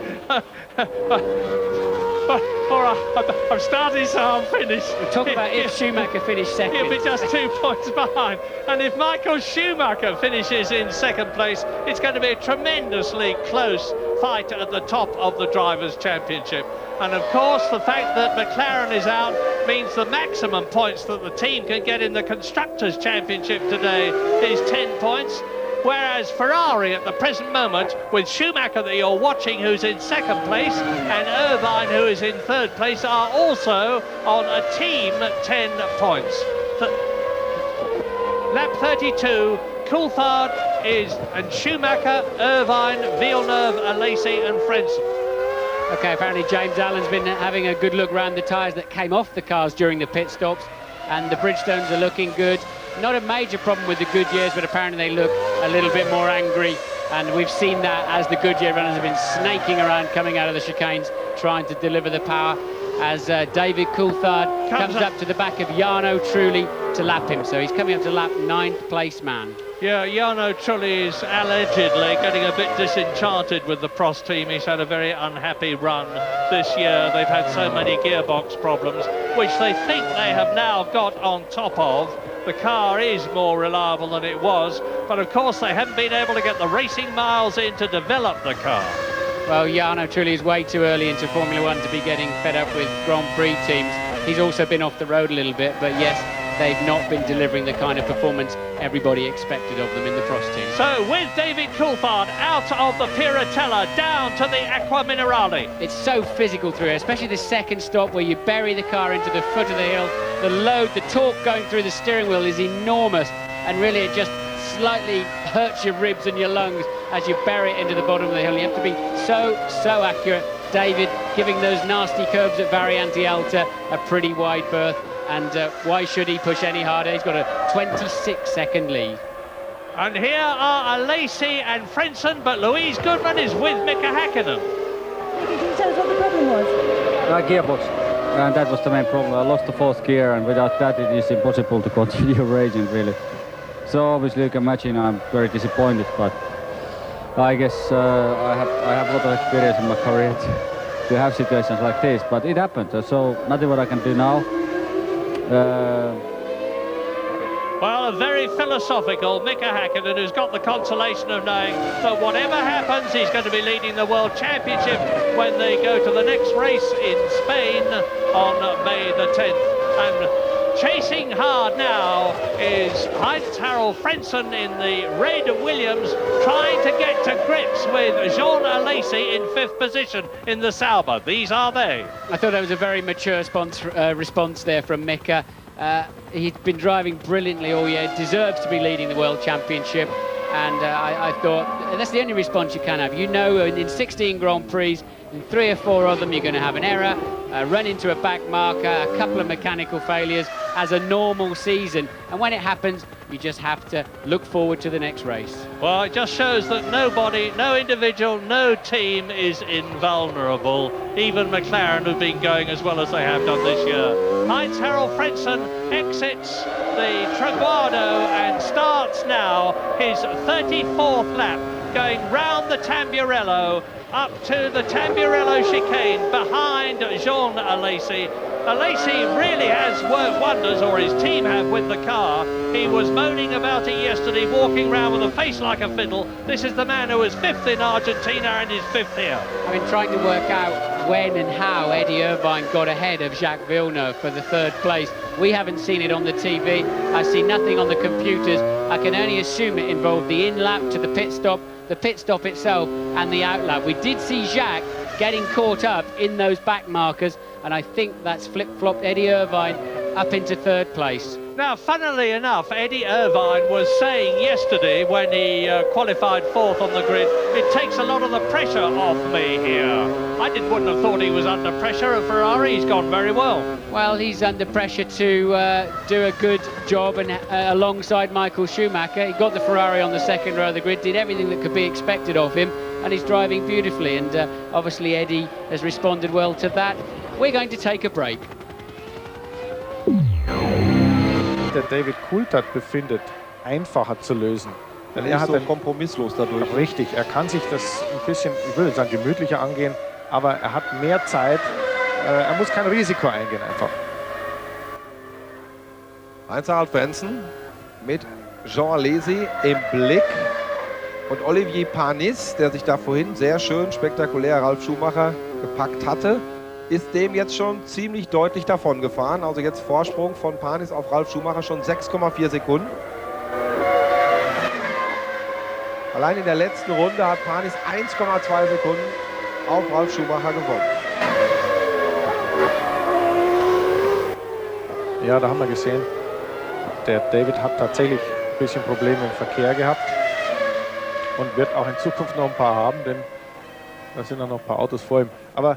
All right, I'm starting, so I'm finished. We'll talk about if Schumacher finished second. He'll be just 2 points behind. And if Michael Schumacher finishes in second place, it's going to be a tremendously close fight at the top of the Drivers' Championship. And of course, the fact that McLaren is out means the maximum points that the team can get in the Constructors' Championship today is 10 points. Whereas Ferrari at the present moment, with Schumacher that you're watching, who's in second place, and Irvine, who is in third place, are also on a team 10 points. Lap 32, Coulthard and Schumacher, Irvine, Villeneuve, Alesi and Frentzen. Okay, apparently James Allen's been having a good look around the tyres that came off the cars during the pit stops, and the Bridgestones are looking good. Not a major problem with the Goodyears, but apparently they look a little bit more angry, and we've seen that as the Goodyear runners have been snaking around coming out of the chicanes trying to deliver the power, as David Coulthard comes up to the back of Jarno Trulli to lap him. So he's coming up to lap 9th place man. Yeah, Jarno Trulli is allegedly getting a bit disenchanted with the Prost team. He's had a very unhappy run this year. They've had so many gearbox problems, which they think they have now got on top of. The car is more reliable than it was, but of course they haven't been able to get the racing miles in to develop the car. Well, Jarno Trulli is way too early into Formula One to be getting fed up with Grand Prix teams. He's also been off the road a little bit, but yes, they've not been delivering the kind of performance everybody expected of them in the Prost team. So with David Coulthard out of the Piratella down to the Acqua Minerale. It's so physical through here, especially the second stop where you bury the car into the foot of the hill. The load, the torque going through the steering wheel is enormous, and really it just slightly hurts your ribs and your lungs as you bury it into the bottom of the hill. You have to be so accurate. David giving those nasty curves at Variante Alta a pretty wide berth. And why should he push any harder? He's got a 26-second lead. And here are Alesi and Frentzen, but Louise Goodman is with Mika Häkkinen. Can you tell us what the problem was? Gearbox, and that was the main problem. I lost the 4th gear, and without that it is impossible to continue racing, really. So obviously you can imagine I'm very disappointed, but I guess I have a lot of experience in my career to have situations like this, but it happened, so nothing what I can do now. Well, a very philosophical Mika Häkkinen, who's got the consolation of knowing that whatever happens, he's going to be leading the World Championship when they go to the next race in Spain on May the 10th. And chasing hard now is Heinz-Harald Frentzen in the red Williams, trying to get to grips with Jean Alesi in 5th position in the Sauber. These are they. I thought that was a very mature response there from Mika. He's been driving brilliantly all year, deserves to be leading the World Championship, and I thought that's the only response you can have. You know, in 16 Grand Prix, in 3 or 4 of them, you're going to have an error, run into a back marker, a couple of mechanical failures as a normal season, and when it happens, you just have to look forward to the next race. Well, it just shows that nobody, no individual, no team is invulnerable. Even McLaren have been going as well as they have done this year. Heinz-Harald Frentzen exits the Traguardo and starts now his 34th lap, going round the Tamburello up to the Tamburello chicane behind Jean Alesi. Alesi really has worked wonders, or his team have, with the car. He was moaning about it yesterday, walking around with a face like a fiddle. This is the man who was 5th in Argentina and is 5th here. I've been trying to work out when and how Eddie Irvine got ahead of Jacques Villeneuve for the 3rd place. We haven't seen it on the TV. I see nothing on the computers. I can only assume it involved the in-lap to the pit stop, the pit stop itself and the outlap. We did see Jacques getting caught up in those back markers, and I think that's flip-flopped Eddie Irvine up into third place. Now, funnily enough, Eddie Irvine was saying yesterday when he qualified fourth on the grid, it takes a lot of the pressure off me here. I wouldn't have thought he was under pressure. At Ferrari, he's gone very well. Well, he's under pressure to do a good job, and alongside Michael Schumacher, he got the Ferrari on the second row of the grid, did everything that could be expected of him, and he's driving beautifully, and obviously Eddie has responded well to that. We're going to take a break. Der David Coulthard befindet, einfacher zu lösen. Denn er hat so kompromisslos dadurch. Richtig, er kann sich das ein bisschen, ich würde sagen, gemütlicher angehen, aber er hat mehr Zeit, er muss kein Risiko eingehen einfach. Heinz-Harald Frentzen mit Jean Alesi im Blick und Olivier Panis, der sich da vorhin sehr schön spektakulär Ralf Schumacher gepackt hatte, ist dem jetzt schon ziemlich deutlich davon gefahren. Also jetzt Vorsprung von Panis auf Ralf Schumacher schon 6,4 Sekunden. Allein in der letzten Runde hat Panis 1,2 Sekunden auf Ralf Schumacher gewonnen. Ja, da haben wir gesehen, der David hat tatsächlich ein bisschen Probleme im Verkehr gehabt und wird auch in Zukunft noch ein paar haben, denn da sind noch ein paar Autos vor ihm. Aber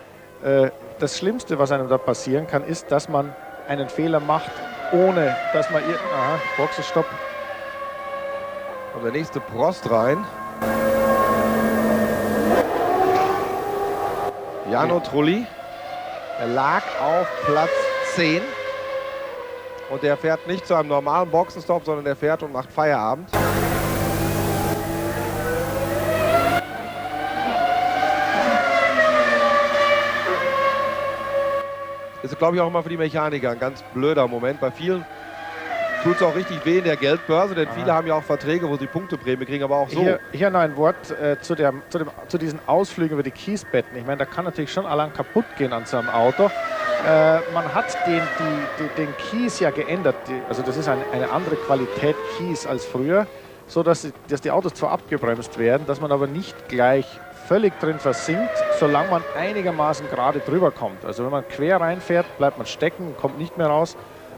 das Schlimmste, was einem da passieren kann, ist, dass man einen Fehler macht, ohne dass man... Aha, Boxenstopp. Und der nächste Prost rein. Jarno Trulli. Er lag auf Platz 10. Und der fährt nicht zu einem normalen Boxenstopp, sondern der fährt und macht Feierabend. Das ist, glaube ich, auch immer für die Mechaniker ein ganz blöder Moment. Bei vielen tut es auch richtig weh in der Geldbörse, denn viele haben ja auch Verträge, wo sie Punkteprämie kriegen, aber auch so. Hier noch ein Wort zu diesen Ausflügen über die Kiesbetten. Ich meine, da kann natürlich schon allein kaputt gehen an so einem Auto. Man hat den Kies ja geändert. Also das ist eine andere Qualität Kies als früher, so dass die Autos zwar abgebremst werden, dass man aber nicht gleich völlig drin versinkt, solange man einigermaßen gerade drüber kommt. Also wenn man quer reinfährt, bleibt man stecken, kommt nicht mehr raus.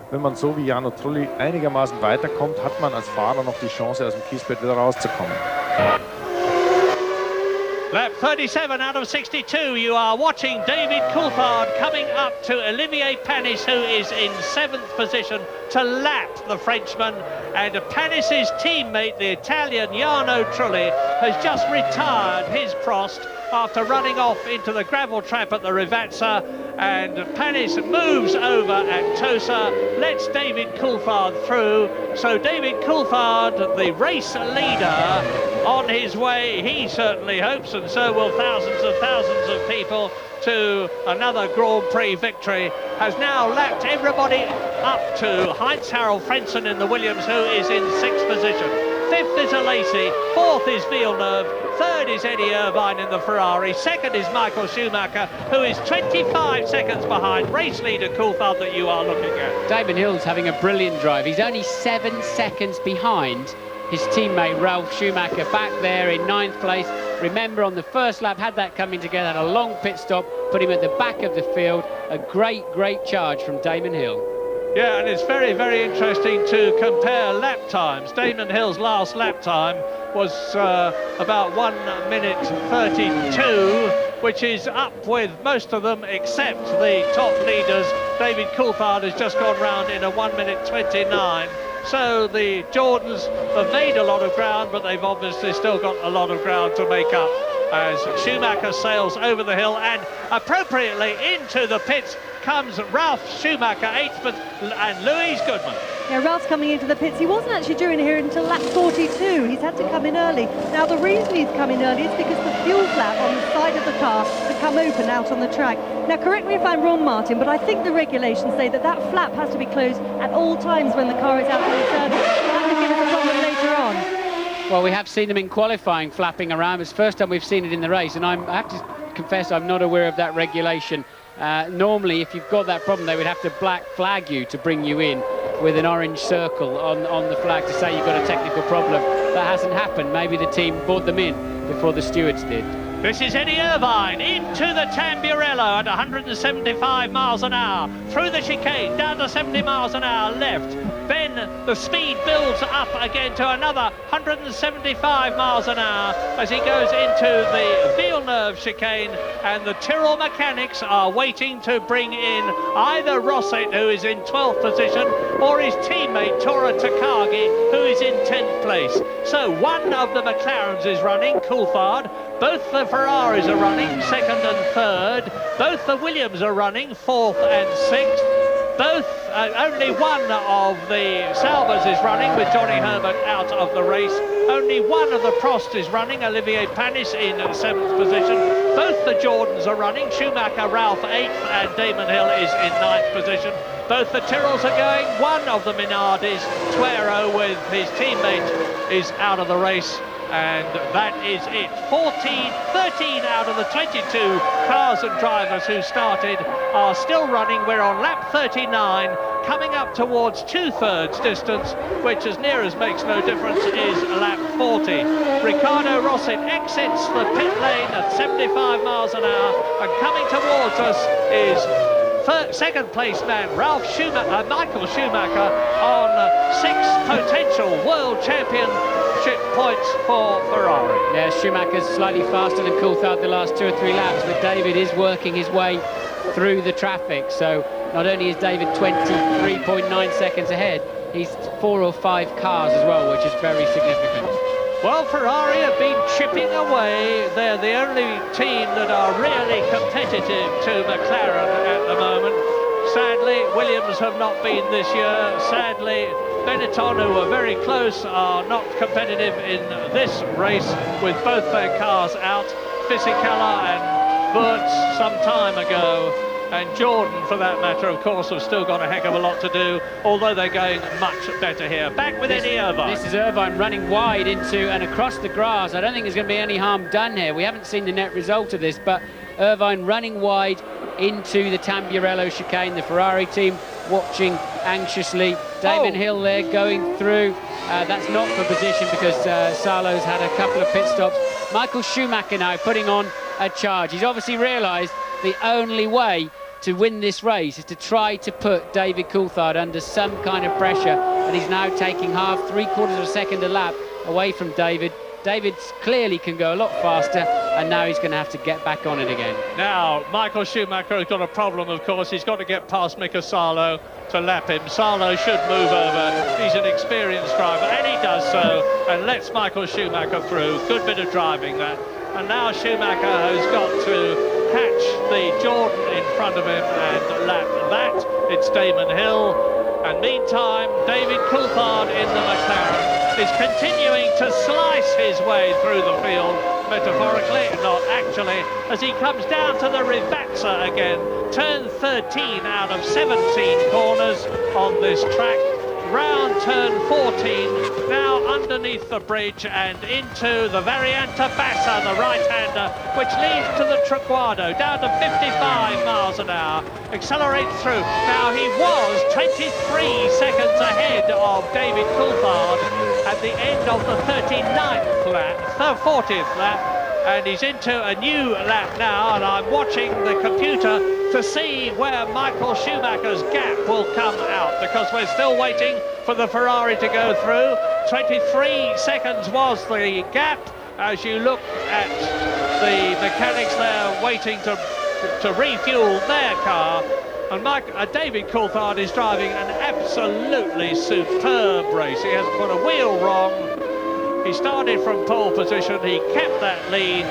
Wenn man so wie Jarno Trulli einigermaßen weiterkommt, hat man als Fahrer noch die Chance, aus dem Kiesbett wieder rauszukommen. Lap 37 out of 62, you are watching David Coulthard coming up to Olivier Panis, who is in 7th position, to lap the Frenchman. And Panis's teammate, the Italian Jarno Trulli, has just retired his Prost after running off into the gravel trap at the Rivazza. And Panis moves over at Tosa, lets David Coulthard through. So David Coulthard, the race leader, on his way, he certainly hopes, and so will thousands of people, to another Grand Prix victory, has now lapped everybody up to Heinz-Harald Frentzen in the Williams, who is in 6th position. 5th is Alesi, 4th is Villeneuve, 3rd is Eddie Irvine in the Ferrari, 2nd is Michael Schumacher, who is 25 seconds behind race leader Coulthard that you are looking at. David Hill's having a brilliant drive. He's only 7 seconds behind his teammate Ralf Schumacher back there in 9th place. Remember, on the first lap, had that coming together, had a long pit stop, put him at the back of the field. A great charge from Damon Hill. Yeah, and it's very, very interesting to compare lap times. Damon Hill's last lap time was about 1 minute 32, which is up with most of them except the top leaders. David Coulthard has just gone round in a 1 minute 29. So the Jordans have made a lot of ground, but they've obviously still got a lot of ground to make up as Schumacher sails over the hill, and appropriately into the pits comes Ralf Schumacher, 8th, and Louis Goodman. Yeah, Ralph's coming into the pits. He wasn't actually due in here until lap 42. He's had to come in early. Now, the reason he's come in early is because the fuel flap on the side of the car had come open out on the track. Now, correct me if I'm wrong, Martin, but I think the regulations say that that flap has to be closed at all times when the car is out on the service. That could give us a problem later on. Well, we have seen them in qualifying flapping around. It's the first time we've seen it in the race, and I have to confess I'm not aware of that regulation. Normally, if you've got that problem, they would have to black flag you to bring you in with an orange circle on the flag to say you've got a technical problem. That hasn't happened. Maybe the team brought them in before the stewards did. This is Eddie Irvine into the Tamburello at 175 miles an hour, through the chicane, down to 70 miles an hour left. Then the speed builds up again to another 175 miles an hour as he goes into the Villeneuve chicane, and the Tyrrell mechanics are waiting to bring in either Rosset, who is in 12th position, or his teammate Tora Takagi, who is in 10th place. So one of the McLarens is running, Coulthard. Both the Ferraris are running, 2nd and 3rd. Both the Williams are running, 4th and 6th. Both, only one of the Salvers is running, with Johnny Herbert out of the race. Only one of the Prost is running, Olivier Panis in 7th position. Both the Jordans are running, Schumacher, Ralph 8th, and Damon Hill is in 9th position. Both the Tyrrells are going. One of the Minardis, Tuero, with his teammate, is out of the race. And that is it. 13 out of the 22 cars and drivers who started are still running. We're on lap 39, coming up towards 2/3 distance, which, as near as makes no difference, is lap 40. Ricardo Rosset exits the pit lane at 75 miles an hour, and coming towards us is second place man Michael Schumacher on 6 potential world championship points for Ferrari. Yeah, Schumacher's slightly faster than Coulthard the last 2 or 3 laps, but David is working his way through the traffic. So not only is David 23.9 seconds ahead, he's 4 or 5 cars as well, which is very significant. Well, Ferrari have been chipping away. They're the only team that are really competitive to McLaren at the moment. Sadly, Williams have not been this year. Sadly, Benetton, who were very close, are not competitive in this race with both their cars out. Fisichella and Wurz some time ago, and Jordan, for that matter, of course, have still got a heck of a lot to do, although they're going much better here. Back with Eddie Irvine. This is Irvine running wide into and across the grass. I don't think there's going to be any harm done here. We haven't seen the net result of this, but Irvine running wide into the Tamburello chicane. The Ferrari team watching anxiously. Damon Hill there going through. That's not for position because Salo's had a couple of pit stops. Michael Schumacher now putting on a charge. He's obviously realised the only way to win this race is to try to put David Coulthard under some kind of pressure, and he's now taking 3/4 of a second a lap away from David. David clearly can go a lot faster, and now he's going to have to get back on it again. Now, Michael Schumacher has got a problem, of course. He's got to get past Mika Salo to lap him. Salo should move over. He's an experienced driver, and he does so, and lets Michael Schumacher through. Good bit of driving, that. And now Schumacher has got to catch the Jordan in front of him and lap that. It's Damon Hill. And meantime, David Coulthard in the McLaren is continuing to slice his way through the field, metaphorically, not actually, as he comes down to the Rivazza again. Turn 13 out of 17 corners on this track. Round turn 14, now underneath the bridge and into the Variante Bassa, the right-hander, which leads to the Traguardo, down to 55 miles an hour, accelerates through. Now, he was 23 seconds ahead of David Coulthard at the end of the 39th lap, 40th lap, and he's into a new lap now, and I'm watching the computer to see where Michael Schumacher's gap will come out, because we're still waiting for the Ferrari to go through. 23 seconds was the gap as you look at the mechanics there waiting to refuel their car. And David Coulthard is driving an absolutely superb race. He hasn't put a wheel wrong. He started from pole position, he kept that lead,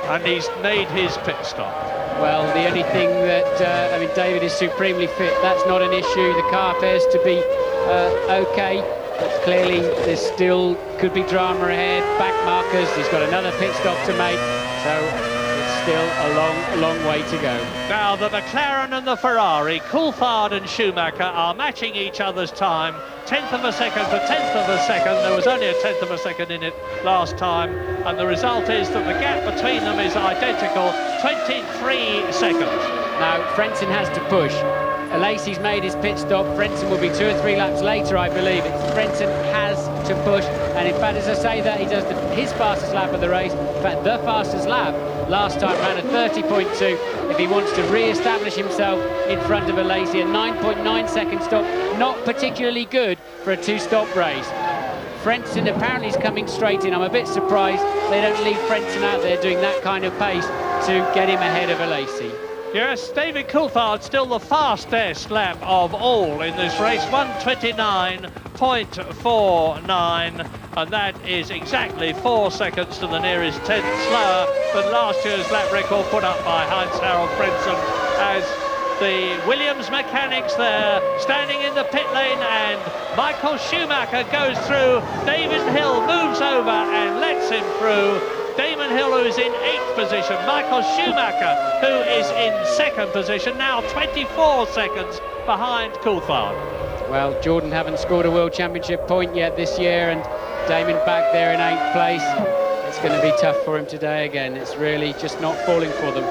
and he's made his pit stop. Well, the only thing that, I mean, David is supremely fit. That's not an issue. The car appears to be okay, but clearly there still could be drama ahead. Back markers, he's got another pit stop to make, so it's still a long way to go. Now, the McLaren and the Ferrari, Coulthard and Schumacher, are matching each other's time. 10th of a second to 10th of a second. There was only a 10th of a second in it last time, and the result is that the gap between them is identical, 23 seconds. Now, Frentzen has to push. Lacey's made his pit stop. Frentzen will be 2 or 3 laps later, I believe. Frentzen has to push, and in fact, as I say that, he does his fastest lap of the race. In fact, the fastest lap last time ran a 30.2. If he wants to re-establish himself in front of a Lacey, a 9.9 second stop, not particularly good for a 2-stop race. Frentzen apparently is coming straight in. I'm a bit surprised they don't leave Frentzen out there doing that kind of pace to get him ahead of a Lacey. Yes, David Coulthard still the fastest lap of all in this race, 1:29.49, and that is exactly 4 seconds to the nearest 10th slower than last year's lap record put up by Heinz-Harald Frentzen, as the Williams mechanics there standing in the pit lane, and Michael Schumacher goes through. David Hill moves over and lets him through. Damon Hill, who is in 8th position, Michael Schumacher, who is in 2nd position, now 24 seconds behind Coulthard. Well, Jordan haven't scored a World Championship point yet this year, and Damon back there in 8th place. It's going to be tough for him today again. It's really just not falling for them.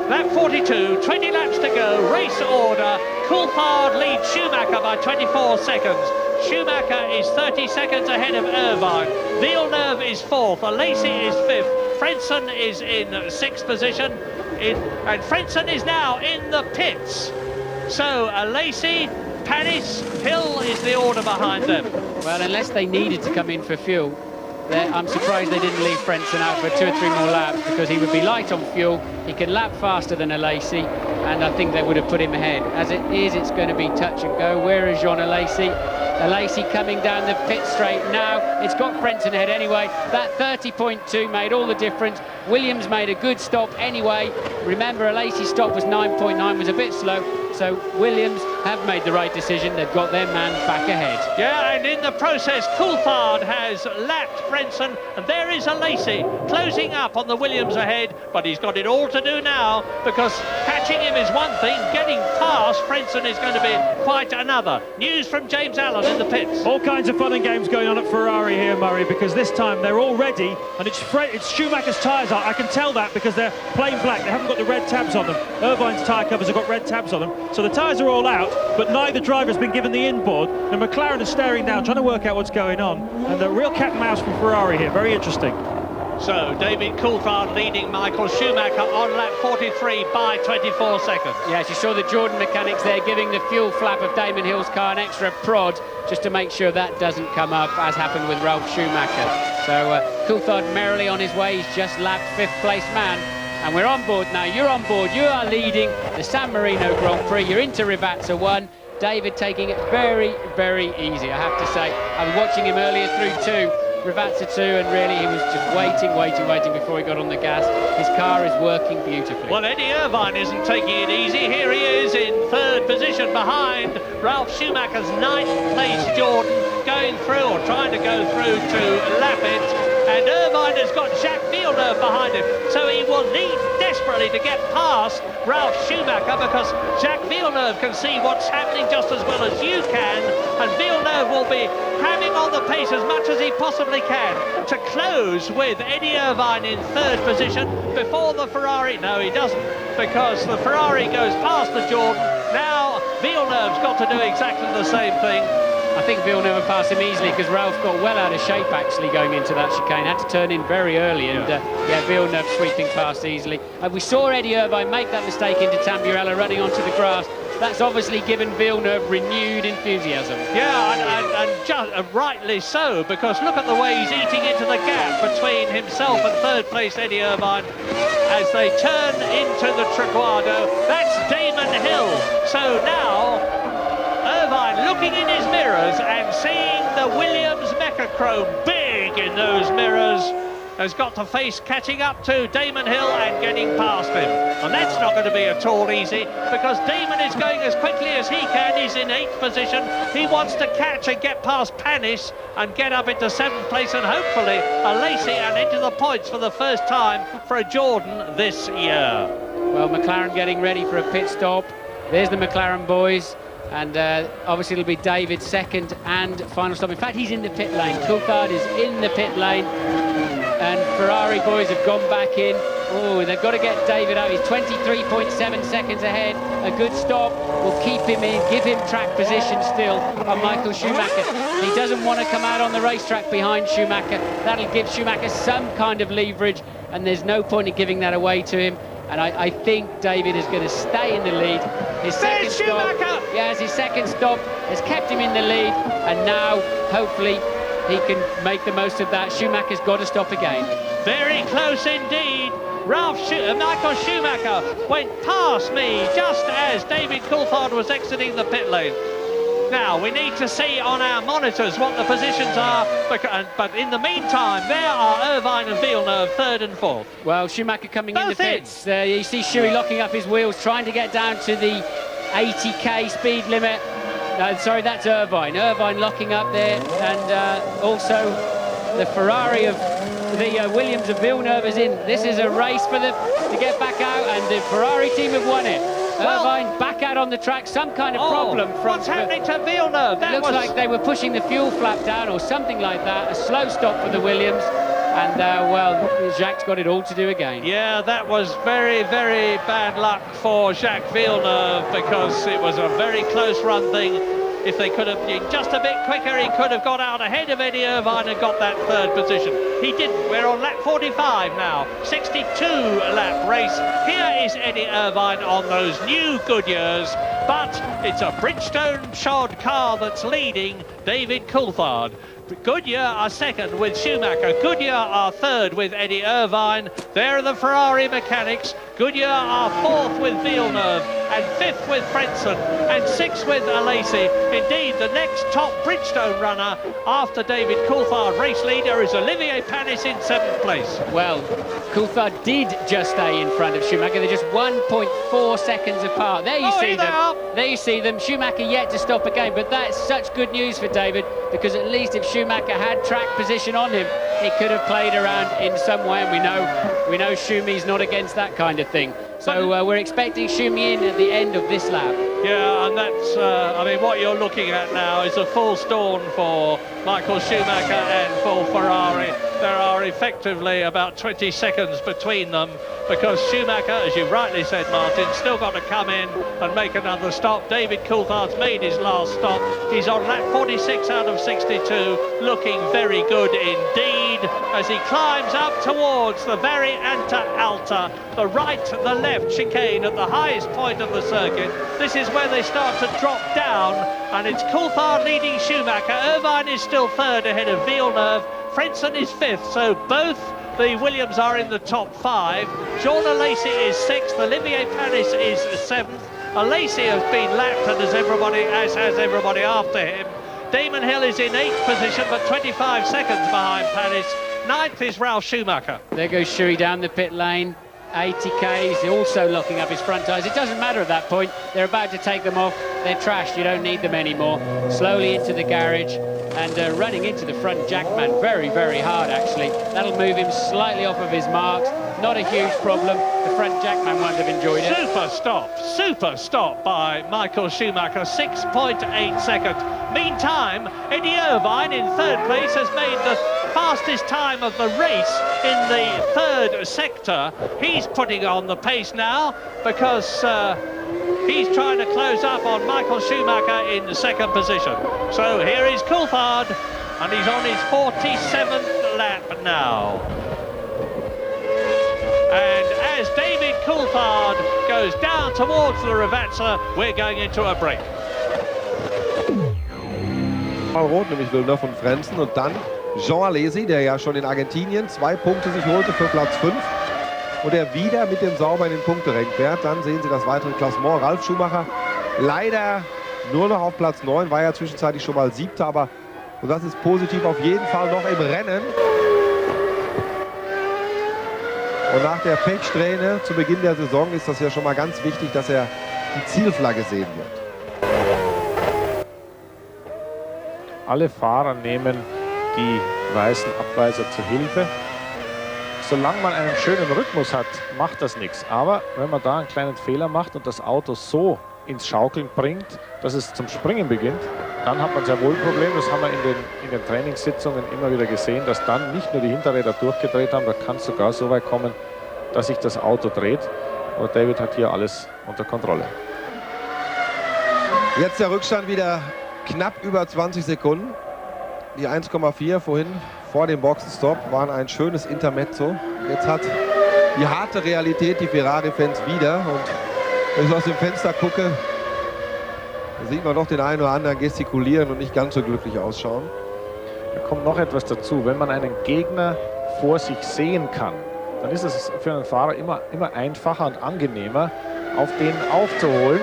Lap 42, 20 laps to go, race order. Coulthard leads Schumacher by 24 seconds. Schumacher is 30 seconds ahead of Irvine. Villeneuve is 4th, Lacey is 5th. Frentzen is in 6th position, and Frentzen is now in the pits. So Lacey, Panis, Hill is the order behind them. Well, unless they needed to come in for fuel, I'm surprised they didn't leave Frentzen out for 2 or 3 more laps, because he would be light on fuel. He can lap faster than a Lacey, and I think they would have put him ahead. As it is, it's going to be touch and go. Where is Jean Lacey? Lacey coming down the pit straight now. It's got Frentzen ahead anyway. That 30.2 made all the difference. Williams made a good stop anyway. Remember, Lacey's stop was 9.9, was a bit slow. So Williams have made the right decision. They've got their man back ahead. Yeah, and in the process, Coulthard has lapped Frentzen, and there is a Lacey closing up on the Williams ahead, but he's got it all to do now, because catching him is one thing, getting past Frentzen is going to be quite another. News from James Allen in the pits. All kinds of fun and games going on at Ferrari here, Murray, because this time they're all ready, and it's Schumacher's tyres are. I can tell that because they're plain black. They haven't got the red tabs on them. Irvine's tyre covers have got red tabs on them. So the tyres are all out, but neither driver has been given the inboard. And McLaren is staring down, trying to work out what's going on. And the real cat and mouse from Ferrari here, very interesting. So David Coulthard leading Michael Schumacher on lap 43 by 24 seconds. Yes, you saw the Jordan mechanics there giving the fuel flap of Damon Hill's car an extra prod, just to make sure that doesn't come up, as happened with Ralf Schumacher. So Coulthard merrily on his way. He's just lapped 5th place man. And we're on board now. You're on board. You are leading the San Marino Grand Prix. You're into Rivazza 1. David taking it very, very easy, I have to say. I was watching him earlier through 2, Rivazza 2, and really he was just waiting before he got on the gas. His car is working beautifully. Well, Eddie Irvine isn't taking it easy. Here he is in 3rd position behind Ralf Schumacher's 9th place Jordan, going through, or trying to go through to lap it. And Irvine has got Jacques Villeneuve behind him, so he will need desperately to get past Ralf Schumacher, because Jacques Villeneuve can see what's happening just as well as you can, and Villeneuve will be having on the pace as much as he possibly can to close with Eddie Irvine in 3rd position before the Ferrari. No, he doesn't, because the Ferrari goes past the Jordan. Now Villeneuve's got to do exactly the same thing. I think Villeneuve passed him easily, because Ralph got well out of shape actually going into that chicane. Had to turn in very early, and Villeneuve sweeping past easily. We saw Eddie Irvine make that mistake into Tamburello running onto the grass. That's obviously given Villeneuve renewed enthusiasm. Yeah, and just rightly so, because look at the way he's eating into the gap between himself and 3rd place Eddie Irvine as they turn into the Traguardo. That's Damon Hill. So now Irvine looking in his mirrors and seeing the Williams Mechachrome big in those mirrors, has got to face catching up to Damon Hill and getting past him. And that's not going to be at all easy, because Damon is going as quickly as he can. He's in 8th position. He wants to catch and get past Panis and get up into 7th place, and hopefully a Lacey and into the points for the first time for a Jordan this year. Well, McLaren getting ready for a pit stop. There's the McLaren boys. And obviously it'll be David's 2nd and final stop. In fact, he's in the pit lane. Coulthard is in the pit lane. And Ferrari boys have gone back in. Oh, they've got to get David out. He's 23.7 seconds ahead. a good stop will keep him in, give him track position still on Michael Schumacher. He doesn't want to come out on the racetrack behind Schumacher. That'll give Schumacher some kind of leverage, and there's no point in giving that away to him. And I think David is going to stay in the lead. His second stop, yes, his second stop has kept him in the lead, and now hopefully he can make the most of that. Schumacher's got to stop again. Very close indeed. Michael Schumacher went past me just as David Coulthard was exiting the pit lane. Now, we need to see on our monitors what the positions are, but in the meantime, there are Irvine and Villeneuve, third and fourth. Well, Schumacher coming in the pits. You see Schuey locking up his wheels, trying to get down to the 80k speed limit. Sorry, that's Irvine. Irvine locking up there, and also the Ferrari of the Williams of Villeneuve is in. This is a race for to get back out, and the Ferrari team have won it. Irvine back out on the track, some kind of problem. What's happening to Villeneuve? It looks like they were pushing the fuel flap down or something like that. A slow stop for the Williams, and well, Jacques got it all to do again. Yeah, that was very, very bad luck for Jacques Villeneuve, because it was a very close run thing. If they could have been just a bit quicker, he could have got out ahead of Eddie Irvine and got that third position. He didn't. We're on lap 45 now. 62-lap race. Here is Eddie Irvine on those new Goodyears, but it's a Bridgestone-shod car that's leading David Coulthard. Goodyear are second with Schumacher. Goodyear are third with Eddie Irvine. There are the Ferrari mechanics. Goodyear are fourth with Villeneuve, and fifth with Frentzen, and sixth with Alesi. Indeed, the next top Bridgestone runner after David Coulthard, race leader, is Olivier Panis in seventh place. Well, Coulthard did just stay in front of Schumacher. They're just 1.4 seconds apart. There you see them. There you see them. Schumacher yet to stop again, but that's such good news for David, because at least if Schumacher had track position on him, he could have played around in some way, and we know Schumi's not against that kind of thing. So we're expecting Schumi in at the end of this lap. Yeah, and that's, I mean, what you're looking at now is a full storm for Michael Schumacher and for Ferrari. There are effectively about 20 seconds between them, because Schumacher, as you rightly said, Martin, still got to come in and make another stop. David Coulthard's made his last stop. He's on lap 46 out of 62, looking very good indeed as he climbs up towards the Variante Alta, the right, the left chicane at the highest point of the circuit. This is where they start to drop down, and it's Coulthard leading Schumacher. Irvine is still third ahead of Villeneuve. Frentzen is fifth, so both the Williams are in the top five. Jean Alesi is sixth. Olivier Panis is seventh. Alesi has been lapped, and as has everybody after him. Damon Hill is in eighth position, but 25 seconds behind Panis. Ninth is Ralf Schumacher. There goes Schuey down the pit lane. 80k, he's also locking up his front tyres. It doesn't matter at that point. They're about to take them off. They're trashed. You don't need them anymore. Slowly into the garage and running into the front jackman very, very hard, actually. That'll move him slightly off of his marks. Not a huge problem. The front jackman won't have enjoyed it. Super stop by Michael Schumacher, 6.8 seconds. Meantime, Eddie Irvine in third place has made the fastest time of the race in the third sector. He's putting on the pace now, because he's trying to close up on Michael Schumacher in the second position. So here is Coulthard, and he's on his 47th lap now. And as David Coulthard goes down towards the Ravazza, we're going into a break. Rot, nämlich Villeneuve und Frentzen, und dann Jean Alesi, der ja schon in Argentinien 2 Punkte sich holte für Platz 5 und der wieder mit dem Sauber in den Punkterängen fährt. Dann sehen Sie das weitere Klassement. Ralf Schumacher leider nur noch auf Platz 9, war ja zwischenzeitlich schon mal Siebter, aber, und das ist positiv, auf jeden Fall noch im Rennen. Und nach der Pechsträhne zu Beginn der Saison ist das ja schon mal ganz wichtig, dass er die Zielflagge sehen wird. Alle Fahrer nehmen die weißen Abweiser zur Hilfe. Solange man einen schönen Rhythmus hat, macht das nichts. Aber wenn man da einen kleinen Fehler macht und das Auto so ins Schaukeln bringt, dass es zum Springen beginnt, dann hat man sehr wohl ein Problem. Das haben wir in den Trainingssitzungen immer wieder gesehen, dass dann nicht nur die Hinterräder durchgedreht haben, da kann es sogar so weit kommen, dass sich das Auto dreht. Aber David hat hier alles unter Kontrolle. Jetzt der Rückstand wieder knapp über 20 Sekunden. Die 1,4 vorhin vor dem Boxenstopp waren ein schönes Intermezzo. Jetzt hat die harte Realität die Ferrari-Fans wieder. Und wenn ich aus dem Fenster gucke, da sieht man doch den einen oder anderen gestikulieren und nicht ganz so glücklich ausschauen. Da kommt noch etwas dazu. Wenn man einen Gegner vor sich sehen kann, dann ist es für einen Fahrer immer einfacher und angenehmer, auf den aufzuholen.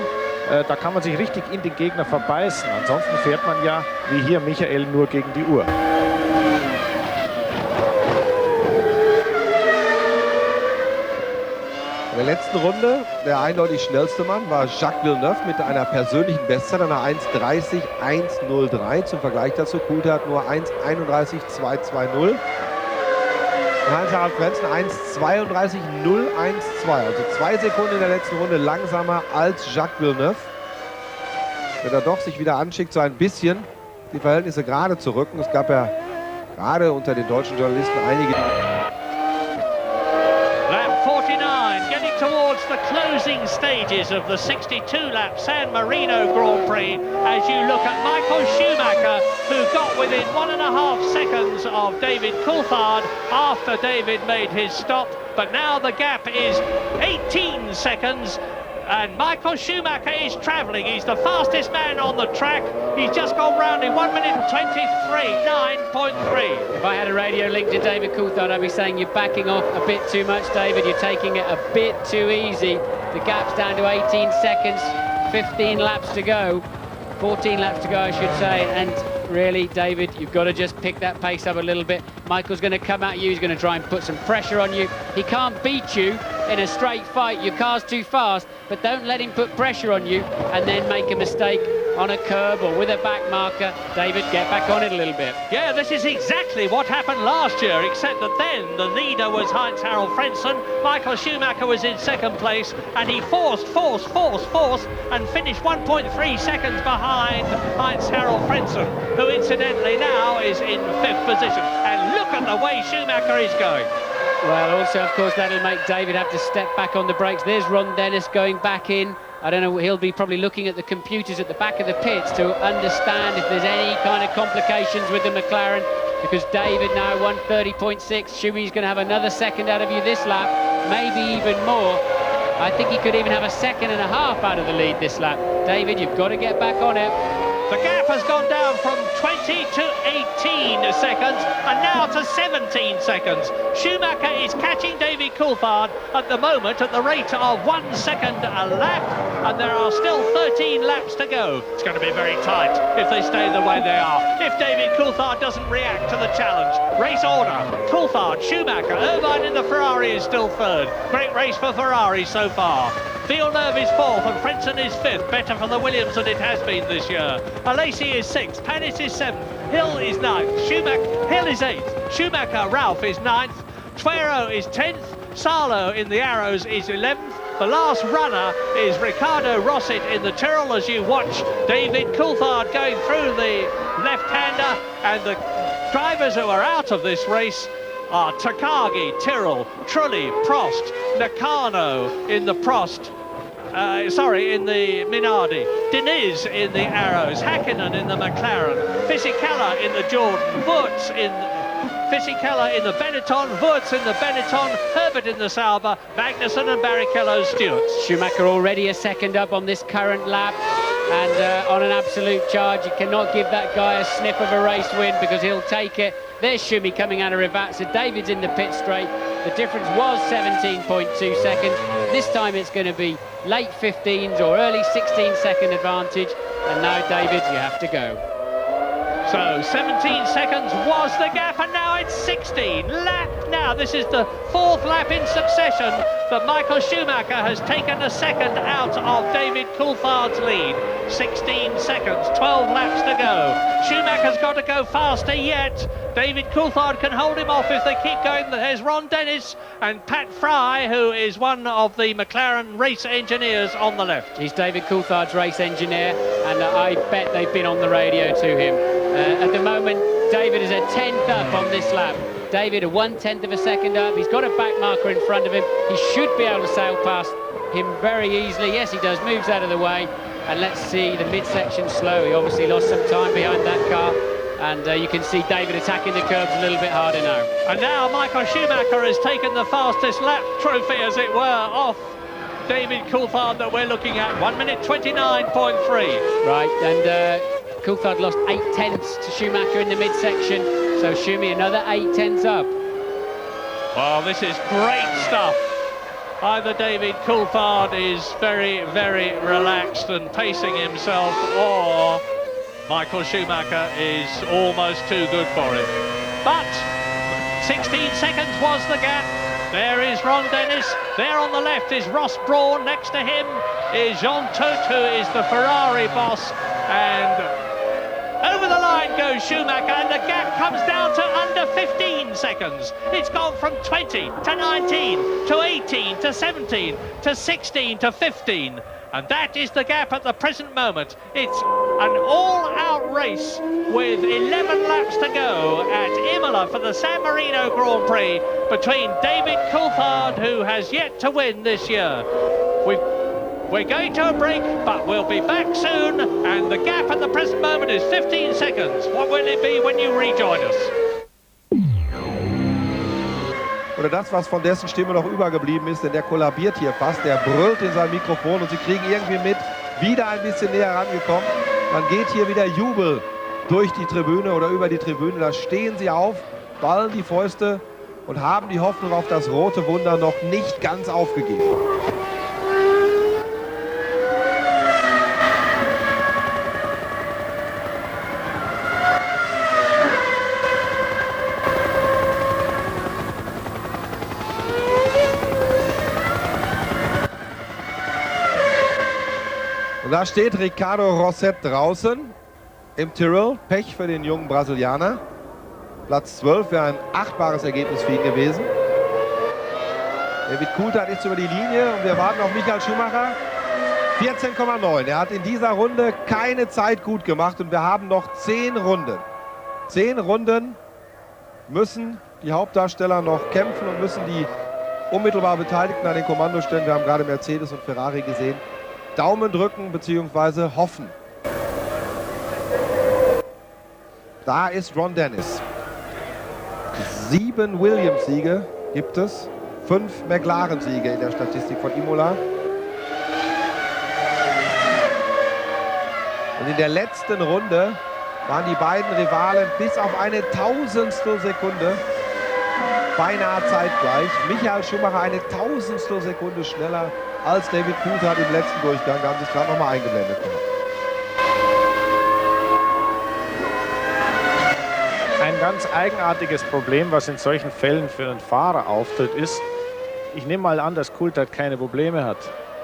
Da kann man sich richtig in den Gegner verbeißen. Ansonsten fährt man ja, wie hier Michael, nur gegen die Uhr. In der letzten Runde, der eindeutig schnellste Mann war Jacques Villeneuve mit einer persönlichen Bestzeit, einer 1:30,103. Zum Vergleich dazu, Coulthard nur 1:31,220. Heinz-Harald Frentzen 1:32,012. Also 2 Sekunden in der letzten Runde langsamer als Jacques Villeneuve. Der da doch sich wieder anschickt, so ein bisschen die Verhältnisse gerade zu rücken. Es gab ja gerade unter den deutschen Journalisten einige... Lap 49, getting towards the closing stages of the 62-lap San Marino Grand Prix as you look at Michael Schumacher, who got within 1.5 seconds of David Coulthard after David made his stop, but now the gap is 18 seconds. And Michael Schumacher is travelling. He's the fastest man on the track. He's just gone round in 1 minute 23.9.3. If I had a radio link to David Coulthard, I'd be saying you're backing off a bit too much, David. You're taking it a bit too easy. The gap's down to 18 seconds, 15 laps to go. 14 laps to go, I should say. And really, David, you've got to just pick that pace up a little bit. Michael's going to come at you. He's going to try and put some pressure on you. He can't beat you in a straight fight. Your car's too fast, but don't let him put pressure on you and then make a mistake on a curb or with a back marker. David, get back on it a little bit. Yeah, this is exactly what happened last year, except that then the leader was Heinz-Harald Frentzen. Michael Schumacher was in second place, and he forced, and finished 1.3 seconds behind Heinz-Harald Frentzen, who incidentally now is in 5th position. And look at the way Schumacher is going. Well, also, of course, that'll make David have to step back on the brakes. There's Ron Dennis going back in. I don't know, he'll be probably looking at the computers at the back of the pits to understand if there's any kind of complications with the McLaren, because David now 1:30.6. Schumi's going to have another second out of you this lap, maybe even more. I think he could even have a 1.5 seconds out of the lead this lap. David, you've got to get back on it. The gap has gone down from 20 to 18 seconds and now to 17 seconds. Schumacher is catching David Coulthard at the moment at the rate of 1 second a lap, and there are still 13 laps to go. It's going to be very tight if they stay the way they are. If David Coulthard doesn't react to the challenge. Race order: Coulthard, Schumacher, Irvine in the Ferrari is still third. Great race for Ferrari so far. Villeneuve is 4th and Frentzen is 5th. Better for the Williams than it has been this year. Alesi is 6th, Panis is 7th, Hill is 9th, Hill is 8th, Schumacher, Ralph is 9th, Tuero is 10th, Salo in the Arrows is 11th. The last runner is Ricardo Rosset in the Tyrrell as you watch David Coulthard going through the left-hander, and the drivers who are out of this race are Takagi, Tyrrell, Trulli, Prost, Nakano in the Prost, in the Minardi, Diniz in the Arrows, Hakkinen in the McLaren, Fisichella in the Jordan, Fisichella in the Benetton, Wurz in the Benetton, Herbert in the Sauber, Magnussen and Barrichello Stewart. Schumacher already a second up on this current lap, and on an absolute charge. You cannot give that guy a sniff of a race win because he'll take it. There's Schumi coming out of Rivazza. David's in the pit straight. The difference was 17.2 seconds. This time it's going to be late 15s or early 16-second advantage. And now, David, you have to go. So 17 seconds was the gap, and now it's 16. Now this is the 4th lap in succession that Michael Schumacher has taken a second out of David Coulthard's lead. 16 seconds, 12 laps to go. Schumacher's got to go faster yet. David Coulthard can hold him off if they keep going. There's Ron Dennis and Pat Fry, who is one of the McLaren race engineers on the left. He's David Coulthard's race engineer, and I bet they've been on the radio to him. At the moment, David is a 10th up on this lap. David a 1/10 of a second up. He's got a back marker in front of him. He should be able to sail past him very easily. Yes, he does. Moves out of the way. And let's see the midsection slow. He obviously lost some time behind that car. And you can see David attacking the curbs a little bit harder now. And now Michael Schumacher has taken the fastest lap trophy, as it were, off David Coulthard that we're looking at. 1 minute 29.3. Right, and Coulthard lost 8/10 to Schumacher in the midsection. So Schumi another 8/10 up. Well, this is great stuff. Either David Coulthard is very, very relaxed and pacing himself, or Michael Schumacher is almost too good for him. But 16 seconds was the gap. There is Ron Dennis. There on the left is Ross Brawn. Next to him is Jean Todt, who is the Ferrari boss. And over the line goes Schumacher, and the gap comes down to under 15 seconds. It's gone from 20 to 19 to 18 to 17 to 16 to 15. And that is the gap at the present moment. It's an all-out race with 11 laps to go at Imola for the San Marino Grand Prix between David Coulthard, who has yet to win this year. We're going to a break, but we'll be back soon, and the gap at the present moment is 15 seconds. What will it be when you rejoin us? Oder das, was von dessen Stimme noch übergeblieben ist, denn der kollabiert hier fast, der brüllt in sein Mikrofon und sie kriegen irgendwie mit, wieder ein bisschen näher rangekommen. Dann geht hier wieder Jubel durch die Tribüne oder über die Tribüne, da stehen sie auf, ballen die Fäuste und haben die Hoffnung auf das rote Wunder noch nicht ganz aufgegeben. Und da steht Ricardo Rosset draußen im Tyrrell. Pech für den jungen Brasilianer. Platz 12 wäre ein achtbares Ergebnis für ihn gewesen. David Coulthard ist über die Linie und wir warten auf Michael Schumacher. 14,9. Er hat in dieser Runde keine Zeit gut gemacht und wir haben noch 10 Runden. 10 Runden müssen die Hauptdarsteller noch kämpfen und müssen die unmittelbar Beteiligten an den Kommandostellen, wir haben gerade Mercedes und Ferrari gesehen, Daumen drücken bzw. hoffen. Da ist Ron Dennis. 7 Williams-Siege gibt es, 5 McLaren-Siege in der Statistik von Imola. Und in der letzten Runde waren die beiden Rivalen bis auf eine Tausendstel Sekunde beinahe zeitgleich. Michael Schumacher eine Tausendstel Sekunde schneller als David Coulthard im letzten Durchgang. Da haben sie es gerade nochmal eingeblendet. Ein ganz eigenartiges Problem, was in solchen Fällen für einen Fahrer auftritt, ist, ich nehme mal an, dass Coulthard keine Probleme hat.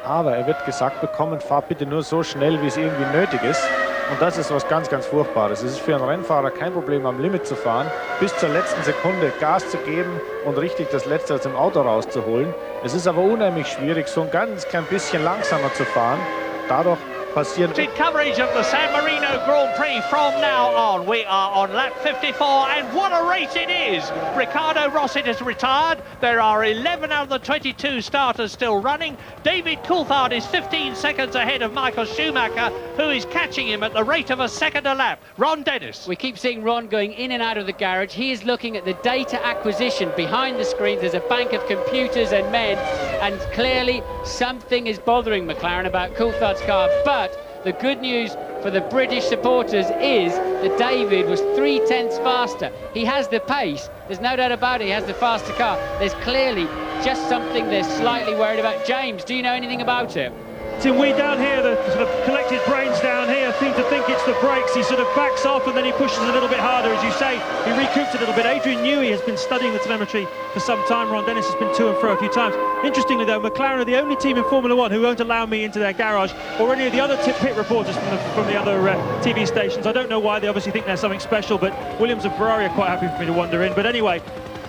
Aber er wird gesagt bekommen, fahr bitte nur so schnell, wie es irgendwie nötig ist. Und das ist was ganz, ganz Furchtbares. Es ist für einen Rennfahrer kein Problem, am Limit zu fahren, bis zur letzten Sekunde Gas zu geben und richtig das Letzte aus dem Auto rauszuholen. Es ist aber unheimlich schwierig, so ein ganz klein bisschen langsamer zu fahren. Dadurch passieren... Coverage of the San Marino Grand Prix from now on. We are on lap 54, and what a race it is! Ricardo Rosset has retired. There are 11 out of the 22 starters still running. David Coulthard is 15 seconds ahead of Michael Schumacher, who is catching him at the rate of a second a lap. Ron Dennis. We keep seeing Ron going in and out of the garage. He is looking at the data acquisition behind the screens. There's a bank of computers and men, and clearly something is bothering McLaren about Coulthard's car. But the good news for the British supporters is that David was 3/10 faster. He has the pace. There's no doubt about it. He has the faster car. There's clearly just something they're slightly worried about. James, do you know anything about it? Tim, we down here, the sort of collected brains down here seem to think it's the brakes. He sort of backs off and then he pushes a little bit harder. As you say, he recoups a little bit. Adrian Newey has been studying the telemetry for some time. Ron Dennis has been to and fro a few times. Interestingly, though, McLaren are the only team in Formula One who won't allow me into their garage, or any of the other pit reporters from the other TV stations. I don't know why. They obviously think there's something special, but Williams and Ferrari are quite happy for me to wander in. But anyway,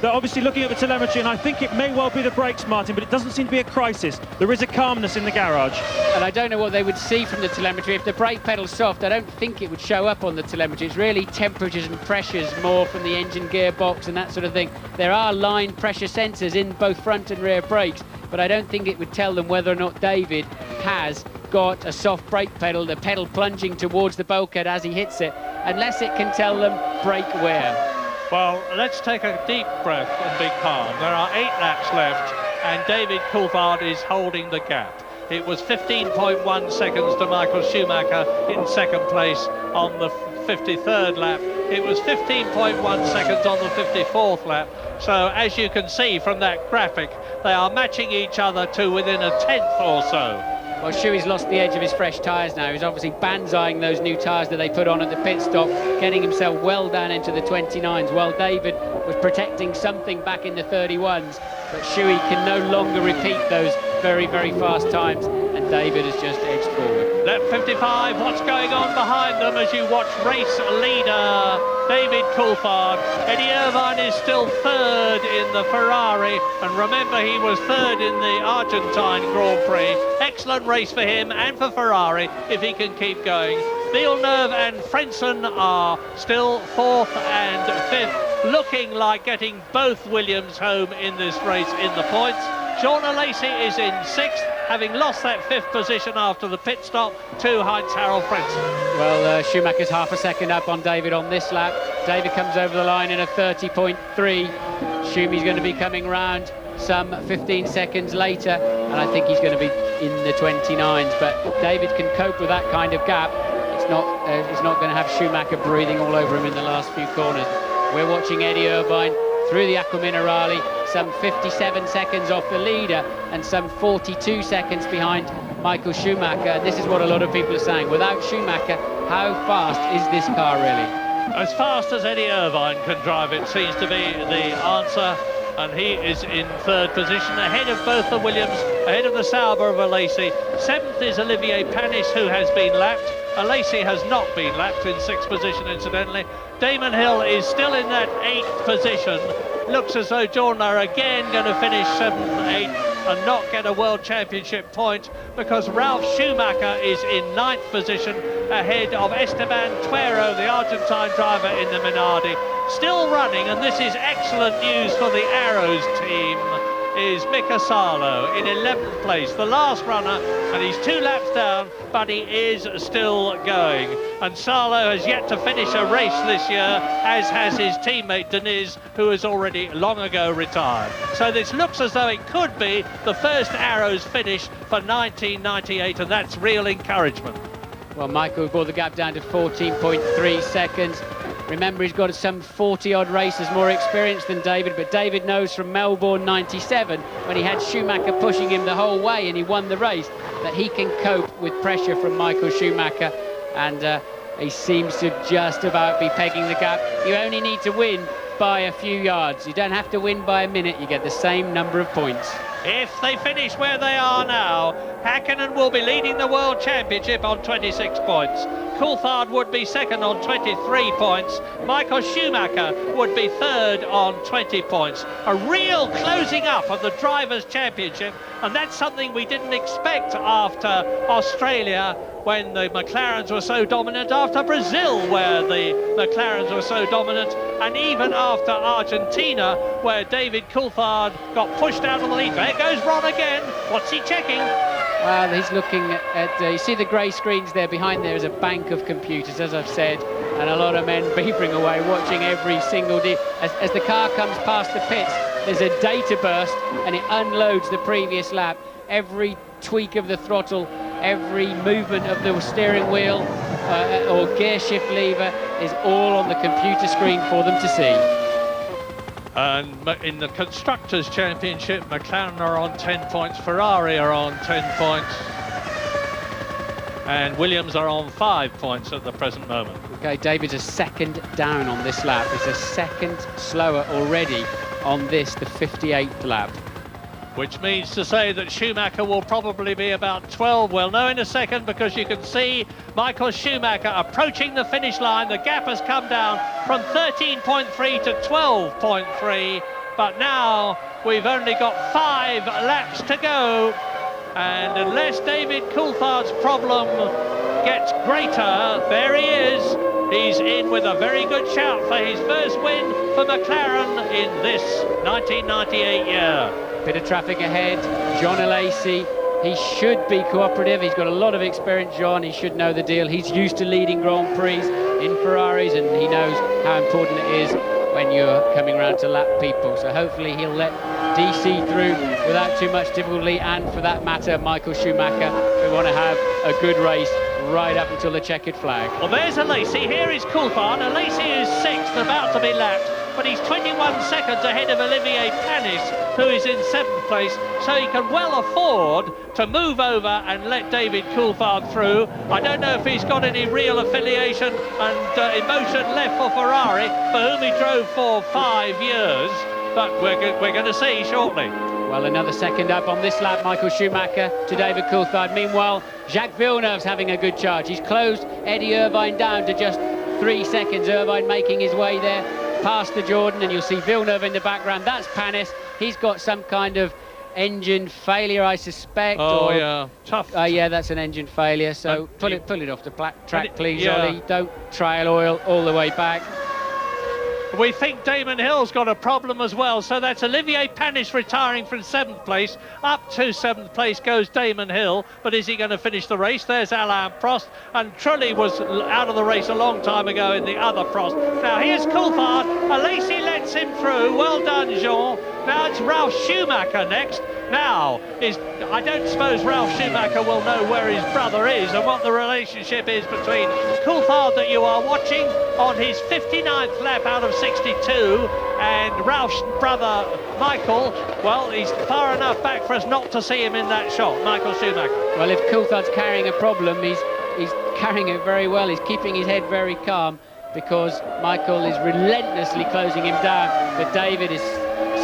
they're obviously looking at the telemetry, and I think it may well be the brakes, Martin, but it doesn't seem to be a crisis. There is a calmness in the garage. And I don't know what they would see from the telemetry. If the brake pedal's soft, I don't think it would show up on the telemetry. It's really temperatures and pressures more from the engine gearbox and that sort of thing. There are line pressure sensors in both front and rear brakes, but I don't think it would tell them whether or not David has got a soft brake pedal, the pedal plunging towards the bulkhead as he hits it, unless it can tell them brake wear. Well, let's take a deep breath and be calm. There are 8 laps left, and David Coulthard is holding the gap. It was 15.1 seconds to Michael Schumacher in second place on the 53rd lap. It was 15.1 seconds on the 54th lap. So as you can see from that graphic, they are matching each other to within a tenth or so. Well, Shuey's lost the edge of his fresh tyres now. He's obviously banzaiing those new tyres that they put on at the pit stop, getting himself well down into the 29s, while David was protecting something back in the 31s. But Shuey can no longer repeat those very, very fast times, and David has just edged forward. Lap 55, what's going on behind them as you watch race leader David Coulthard. Eddie Irvine is still third in the Ferrari, and remember he was third in the Argentine Grand Prix. Excellent race for him and for Ferrari if he can keep going. Villeneuve and Frentzen are still 4th and 5th, looking like getting both Williams home in this race in the points. Jean Alesi is in 6th, having lost that 5th position after the pit stop to Heinz-Harald Frentzen. Well, Schumacher's half a second up on David on this lap. David comes over the line in a 30.3. Schumy's going to be coming round some 15 seconds later, and I think he's going to be in the 29s. But David can cope with that kind of gap. It's not going to have Schumacher breathing all over him in the last few corners. We're watching Eddie Irvine through the Acqua Minerale, some 57 seconds off the leader and some 42 seconds behind Michael Schumacher. And this is what a lot of people are saying. Without Schumacher, how fast is this car really? As fast as Eddie Irvine can drive it seems to be the answer. And he is in 3rd position, ahead of both the Williams, ahead of the Sauber of Alesi. 7th is Olivier Panis, who has been lapped. Alesi has not been lapped, in 6th position, incidentally. Damon Hill is still in that 8th position. Looks as though Jorna again going to finish 7th, 8th and not get a World Championship point, because Ralf Schumacher is in 9th position, ahead of Esteban Tuero, the Argentine driver in the Minardi. Still running, and this is excellent news for the Arrows team, is Mika Salo in 11th place, the last runner, and he's 2 laps down, but he is still going. And Salo has yet to finish a race this year, as has his teammate Deniz, who has already long ago retired. So this looks as though it could be the first Arrows finish for 1998, and that's real encouragement. Well, Michael brought the gap down to 14.3 seconds. Remember, he's got some 40-odd races more experience than David, but David knows from Melbourne 97, when he had Schumacher pushing him the whole way and he won the race, that he can cope with pressure from Michael Schumacher, and he seems to just about be pegging the gap. You only need to win by a few yards. You don't have to win by a minute. You get the same number of points. If they finish where they are now, Häkkinen will be leading the World Championship on 26 points. Coulthard would be second on 23 points. Michael Schumacher would be third on 20 points. A real closing up of the Drivers' Championship, and that's something we didn't expect after Australia, when the McLarens were so dominant, after Brazil, where the McLarens were so dominant, and even after Argentina, where David Coulthard got pushed out of the lead. There goes Ron again. What's he checking? Well, he's looking at, you see the grey screens there, behind there is a bank of computers, as I've said, and a lot of men beavering away, watching every single as the car comes past the pits, there's a data burst, and it unloads the previous lap. Every tweak of the throttle, every movement of the steering wheel or gear shift lever is all on the computer screen for them to see. And in the Constructors' Championship, McLaren are on 10 points, Ferrari are on 10 points, and Williams are on 5 points at the present moment. Okay, David's a second down on this lap. He's a second slower already on this, the 58th lap. Which means to say that Schumacher will probably be about 12. We'll know in a second, because you can see Michael Schumacher approaching the finish line. The gap has come down from 13.3 to 12.3, but now we've only got 5 laps to go, and unless David Coulthard's problem gets greater, there he is. He's in with a very good shout for his first win for McLaren in this 1998 year. Bit of traffic ahead. John Alesi He should be cooperative. He's got a lot of experience, John. He should know the deal. He's used to leading Grand Prix in Ferraris, and he knows how important it is when you're coming around to lap people. So hopefully he'll let DC through without too much difficulty, and for that matter, Michael Schumacher. We want to have a good race right up until the checkered flag. Well, there's Alesi. Here is Coulthard. Alesi is 6th, about to be lapped, but he's 21 seconds ahead of Olivier Panis, who is in 7th place, so he can well afford to move over and let David Coulthard through. I don't know if he's got any real affiliation and emotion left for Ferrari, for whom he drove for 5 years, but we're going to see shortly. Well, another second up on this lap, Michael Schumacher to David Coulthard. Meanwhile, Jacques Villeneuve's having a good charge. He's closed Eddie Irvine down to just 3 seconds. Irvine making his way there past the Jordan, and you'll see Villeneuve in the background. That's Panis. He's got some kind of engine failure, I suspect. Oh, or, yeah, tough. Yeah, that's an engine failure. So pull it off the track, please, yeah. Ollie. Don't trail oil all the way back. We think Damon Hill's got a problem as well, so that's Olivier Panis retiring from 7th place. Up to 7th place goes Damon Hill, but is he going to finish the race? There's Alain Prost, and Trulli was out of the race a long time ago in the other Prost. Now here's Coulthard. Alesi lets him through. Well done, Jean. Now it's Ralf Schumacher next. Now, I don't suppose Ralf Schumacher will know where his brother is and what the relationship is between Coulthard, that you are watching on his 59th lap out of 62, and Ralph's brother Michael. Well, he's far enough back for us not to see him in that shot, Michael Schumacher. Well, if Coulthard's carrying a problem, he's carrying it very well. He's keeping his head very calm, because Michael is relentlessly closing him down, but David is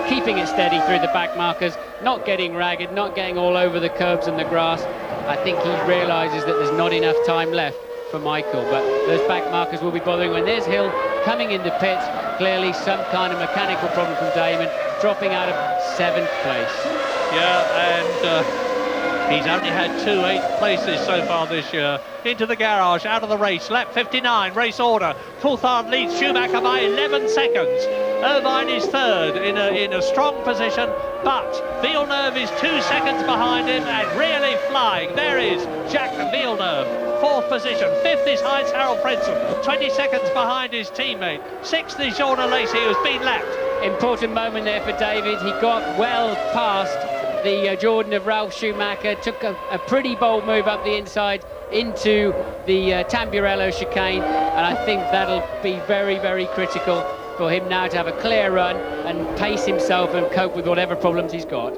keeping it steady through the back markers, not getting ragged, not getting all over the curbs and the grass. I think he realises that there's not enough time left for Michael, but those back markers will be bothering. When there's Hill coming in the pits, clearly some kind of mechanical problem from Damon, dropping out of 7th place. Yeah, and he's only had 2 8th places so far this year. Into the garage, out of the race, lap 59, race order. Coulthard leads Schumacher by 11 seconds. Irvine is 3rd in a strong position, but Villeneuve is 2 seconds behind him and really flying. There is Jacques Villeneuve, 4th position. 5th is Heinz-Harald Frentzen, 20 seconds behind his teammate. 6th is Jean Alesi, who's been lapped. Important moment there for David. He got well past the Jordan of Ralf Schumacher, took a pretty bold move up the inside into the Tamburello chicane, and I think that'll be very, very critical for him now to have a clear run and pace himself and cope with whatever problems he's got.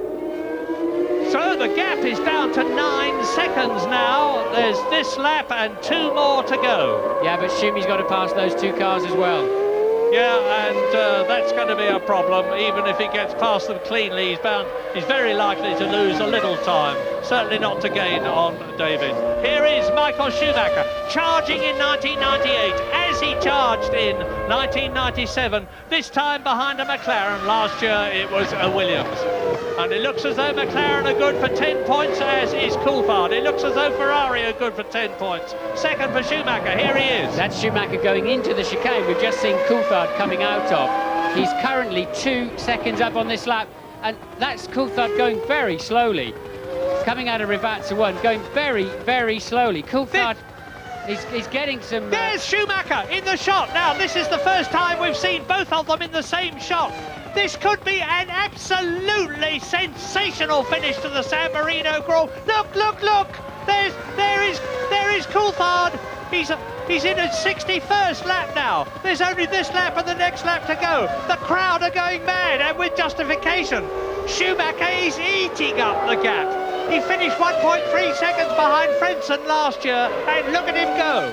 So the gap is down to 9 seconds now. There's this lap and 2 more to go. Yeah, but Schumi's got to pass those 2 cars as well. Yeah, and that's going to be a problem. Even if he gets past them cleanly, he's very likely to lose a little time. Certainly not to gain on David. Here is Michael Schumacher, charging in 1998, as he charged in 1997. This time behind a McLaren. Last year it was a Williams. And it looks as though McLaren are good for 10 points, as is Coulthard. It looks as though Ferrari are good for 10 points. Second for Schumacher, here he is. That's Schumacher going into the chicane. We've just seen Coulthard coming out of. He's currently 2 seconds up on this lap, and that's Coulthard going very slowly. Coming out of Rivazza 1, going very, very slowly. Coulthard, he's getting some... There's Schumacher in the shot. Now, this is the first time we've seen both of them in the same shot. This could be an absolutely sensational finish to the San Marino Grand. Look, look, look! There is Coulthard. He's in his 61st lap now. There's only this lap and the next lap to go. The crowd are going mad, and with justification. Schumacher is eating up the gap. He finished 1.3 seconds behind Frentzen last year, and look at him go.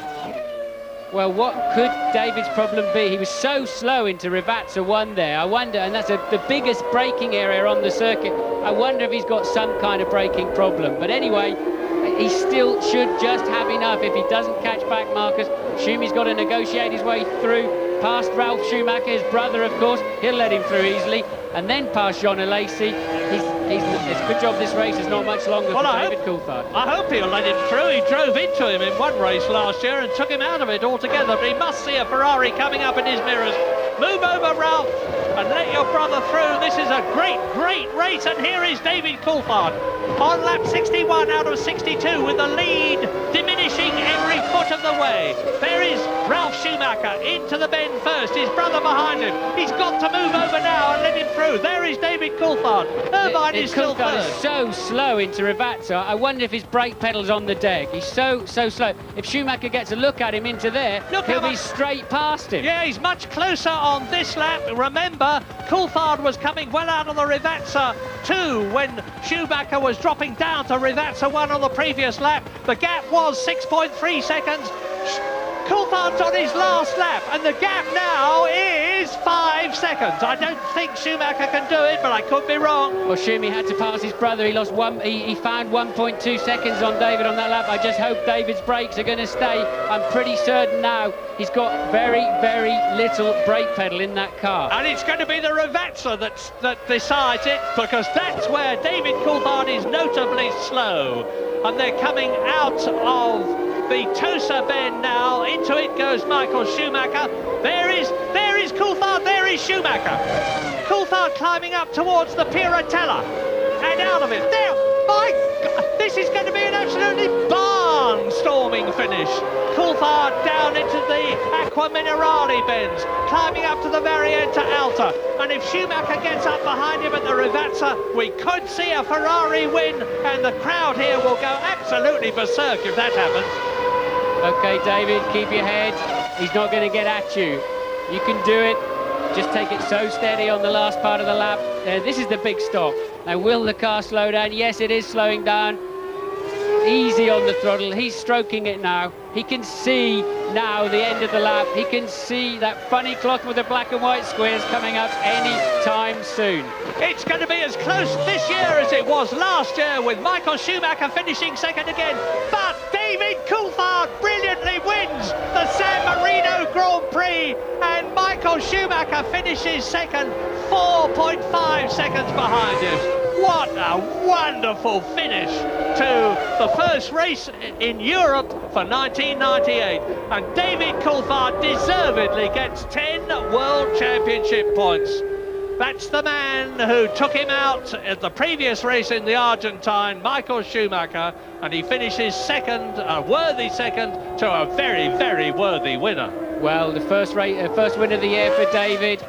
Well, what could David's problem be? He was so slow into Rivazza 1 there. I wonder, and that's the biggest braking area on the circuit. I wonder if he's got some kind of braking problem. But anyway, he still should just have enough if he doesn't catch back markers. Schumi's got to negotiate his way through, past Ralf Schumacher, his brother, of course. He'll let him through easily. And then past Jean Alesi. It's a good job this race is not much longer for David Coulthard. I hope he'll let him through. He drove into him in one race last year and took him out of it altogether. But he must see a Ferrari coming up in his mirrors. Move over, Ralph, and let your brother through. This is a great, great race. And here is David Coulthard on lap 61 out of 62 with the lead diminishing every foot of the way. There is Ralf Schumacher into the bend first. His brother behind him. He's got to move over now and let him through. There is David Coulthard. Irvine is still third. Is so slow into Rivazza. I wonder if his brake pedal's on the deck. He's so slow. If Schumacher gets a look at him into there, he'll be straight past him. Yeah, he's much closer on this lap. Remember, Coulthard was coming well out of the Rivazza 2 when Schumacher was dropping down to Rivazza 1 on the previous lap. The gap was 6.3 seconds. Coulthard's on his last lap, and the gap now is 5 seconds. I don't think Schumacher can do it, but I could be wrong. Well, Schumi had to pass his brother. He lost one. He found 1.2 seconds on David on that lap. I just hope David's brakes are going to stay. I'm pretty certain now he's got very, very little brake pedal in that car. And it's going to be the Rivazza that decides it, because that's where David Coulthard is notably slow. And they're coming out of the Tosa bend now. Into it goes Michael Schumacher. There is Coulthard, there is Schumacher. Coulthard climbing up towards the Piratella and out of it. There, my God, this is going to be an absolutely barnstorming finish. Coulthard down into the Acqua Minerale bends, climbing up to the Variante Alta. And if Schumacher gets up behind him at the Rivazza, we could see a Ferrari win, and the crowd here will go absolutely berserk if that happens. Okay, David, keep your head. He's not going to get at you. You can do it. Just take it so steady on the last part of the lap. This is the big stop. Now, will the car slow down? Yes, it is slowing down. Easy on the throttle. He's stroking it now. He can see now the end of the lap. He can see that funny cloth with the black and white squares coming up any time soon. It's going to be as close this year as it was last year, with Michael Schumacher finishing second again. But David Coulthard brilliantly wins the San Marino Grand Prix, and Michael Schumacher finishes second, 4.5 seconds behind him. What a wonderful finish to the first race in Europe for 1998. And David Coulthard deservedly gets 10 World Championship points. That's the man who took him out at the previous race in the Argentine, Michael Schumacher, and he finishes second, a worthy second, to a very, very worthy winner. Well, the first win of the year for David.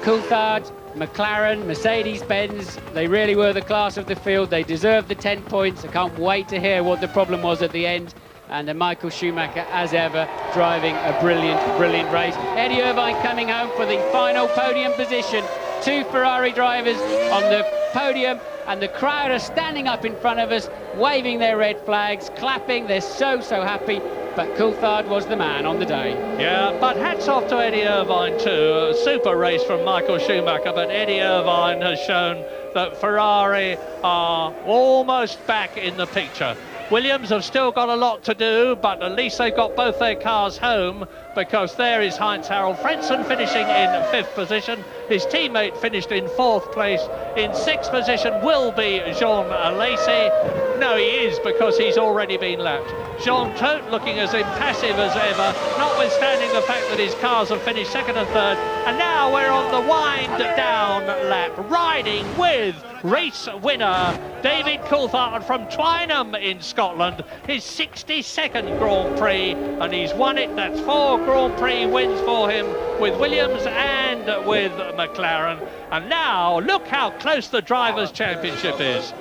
Coulthard, McLaren, Mercedes-Benz, they really were the class of the field. They deserved the 10 points. I can't wait to hear what the problem was at the end. And then Michael Schumacher, as ever, driving a brilliant, brilliant race. Eddie Irvine coming home for the final podium position. 2 Ferrari drivers on the podium, and the crowd are standing up in front of us, waving their red flags, clapping. They're so, so happy. But Coulthard was the man on the day. Yeah, but hats off to Eddie Irvine too. A super race from Michael Schumacher, but Eddie Irvine has shown that Ferrari are almost back in the picture. Williams have still got a lot to do, but at least they've got both their cars home, because there is Heinz-Harald Frentzen finishing in 5th position. His teammate finished in 4th place. In 6th position will be Jean Alesi. No, he is, because he's already been lapped. Jean Todt looking as impassive as ever, notwithstanding the fact that his cars have finished 2nd and 3rd. And now we're on the wind-down lap, riding with race winner David Coulthard from Twynham in Scotland, his 62nd Grand Prix, and he's won it. That's 4 Grand Prix wins for him with Williams and with McLaren. And now look how close the Drivers' Championship is.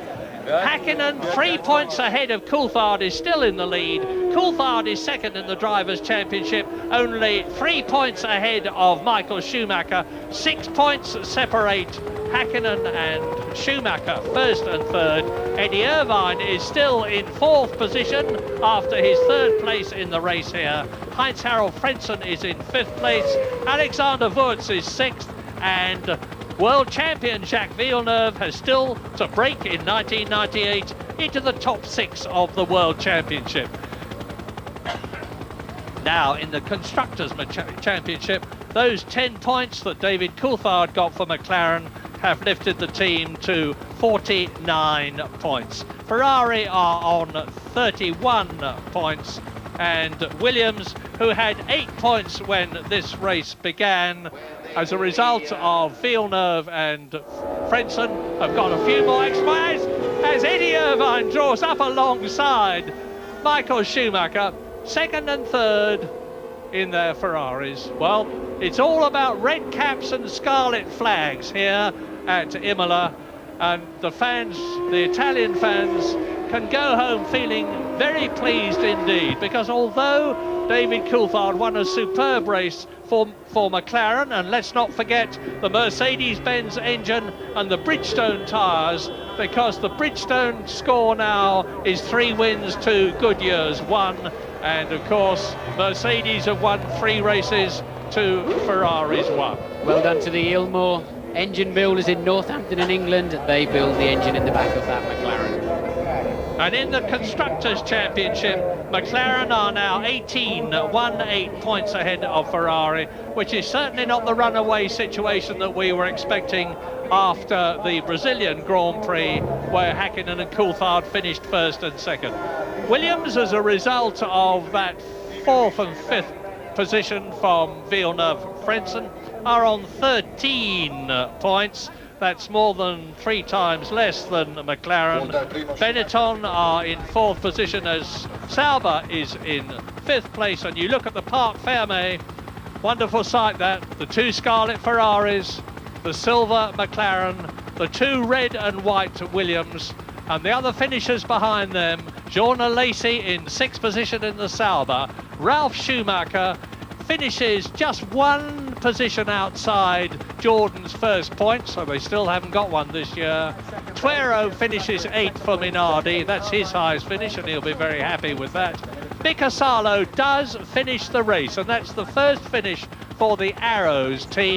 Häkkinen, 3 points ahead of Coulthard, is still in the lead. Coulthard is second in the Drivers' Championship, only 3 points ahead of Michael Schumacher. 6 points separate Häkkinen and Schumacher, first and third. Eddie Irvine is still in 4th position after his 3rd place in the race here. Heinz-Harald Frentzen is in 5th place. Alexander Wurz is 6th, and world champion Jacques Villeneuve has still to break in 1998 into the top 6 of the World Championship. Now, in the Constructors' Championship, those 10 points that David Coulthard got for McLaren have lifted the team to 49 points. Ferrari are on 31 points, and Williams, who had 8 points when this race began, as a result of Villeneuve and Frentzen, have got a few more expiries as Eddie Irvine draws up alongside Michael Schumacher, second and third in their Ferraris. Well, it's all about red caps and scarlet flags here at Imola, and the fans, the Italian fans, can go home feeling very pleased indeed, because although David Coulthard won a superb race for McLaren, and let's not forget the Mercedes-Benz engine and the Bridgestone tyres, because the Bridgestone score now is 3 wins to Goodyear's 1, and of course Mercedes have won 3 races to Ferrari's 1. Well done to the Ilmore engine builders in Northampton in England. They build the engine in the back of that McLaren. And in the Constructors' Championship, McLaren are now 18 points ahead of Ferrari, which is certainly not the runaway situation that we were expecting after the Brazilian Grand Prix, where Häkkinen and Coulthard finished first and second. Williams, as a result of that 4th and 5th position from Villeneuve-Frentzen, are on 13 points. That's more than 3 times less than McLaren. Benetton are in 4th position as Sauber is in 5th place. And you look at the Parc Fermé, wonderful sight that, the 2 scarlet Ferraris, the silver McLaren, the 2 red and white Williams, and the other finishers behind them, Jean Alesi in 6th position in the Sauber. Ralf Schumacher finishes just 1 position outside Jordan's first point, so they still haven't got one this year. Tuero finishes 8th for Minardi, that's his highest finish, and he'll be very happy with that. Bicasalo does finish the race, and that's the first finish for the Arrows team.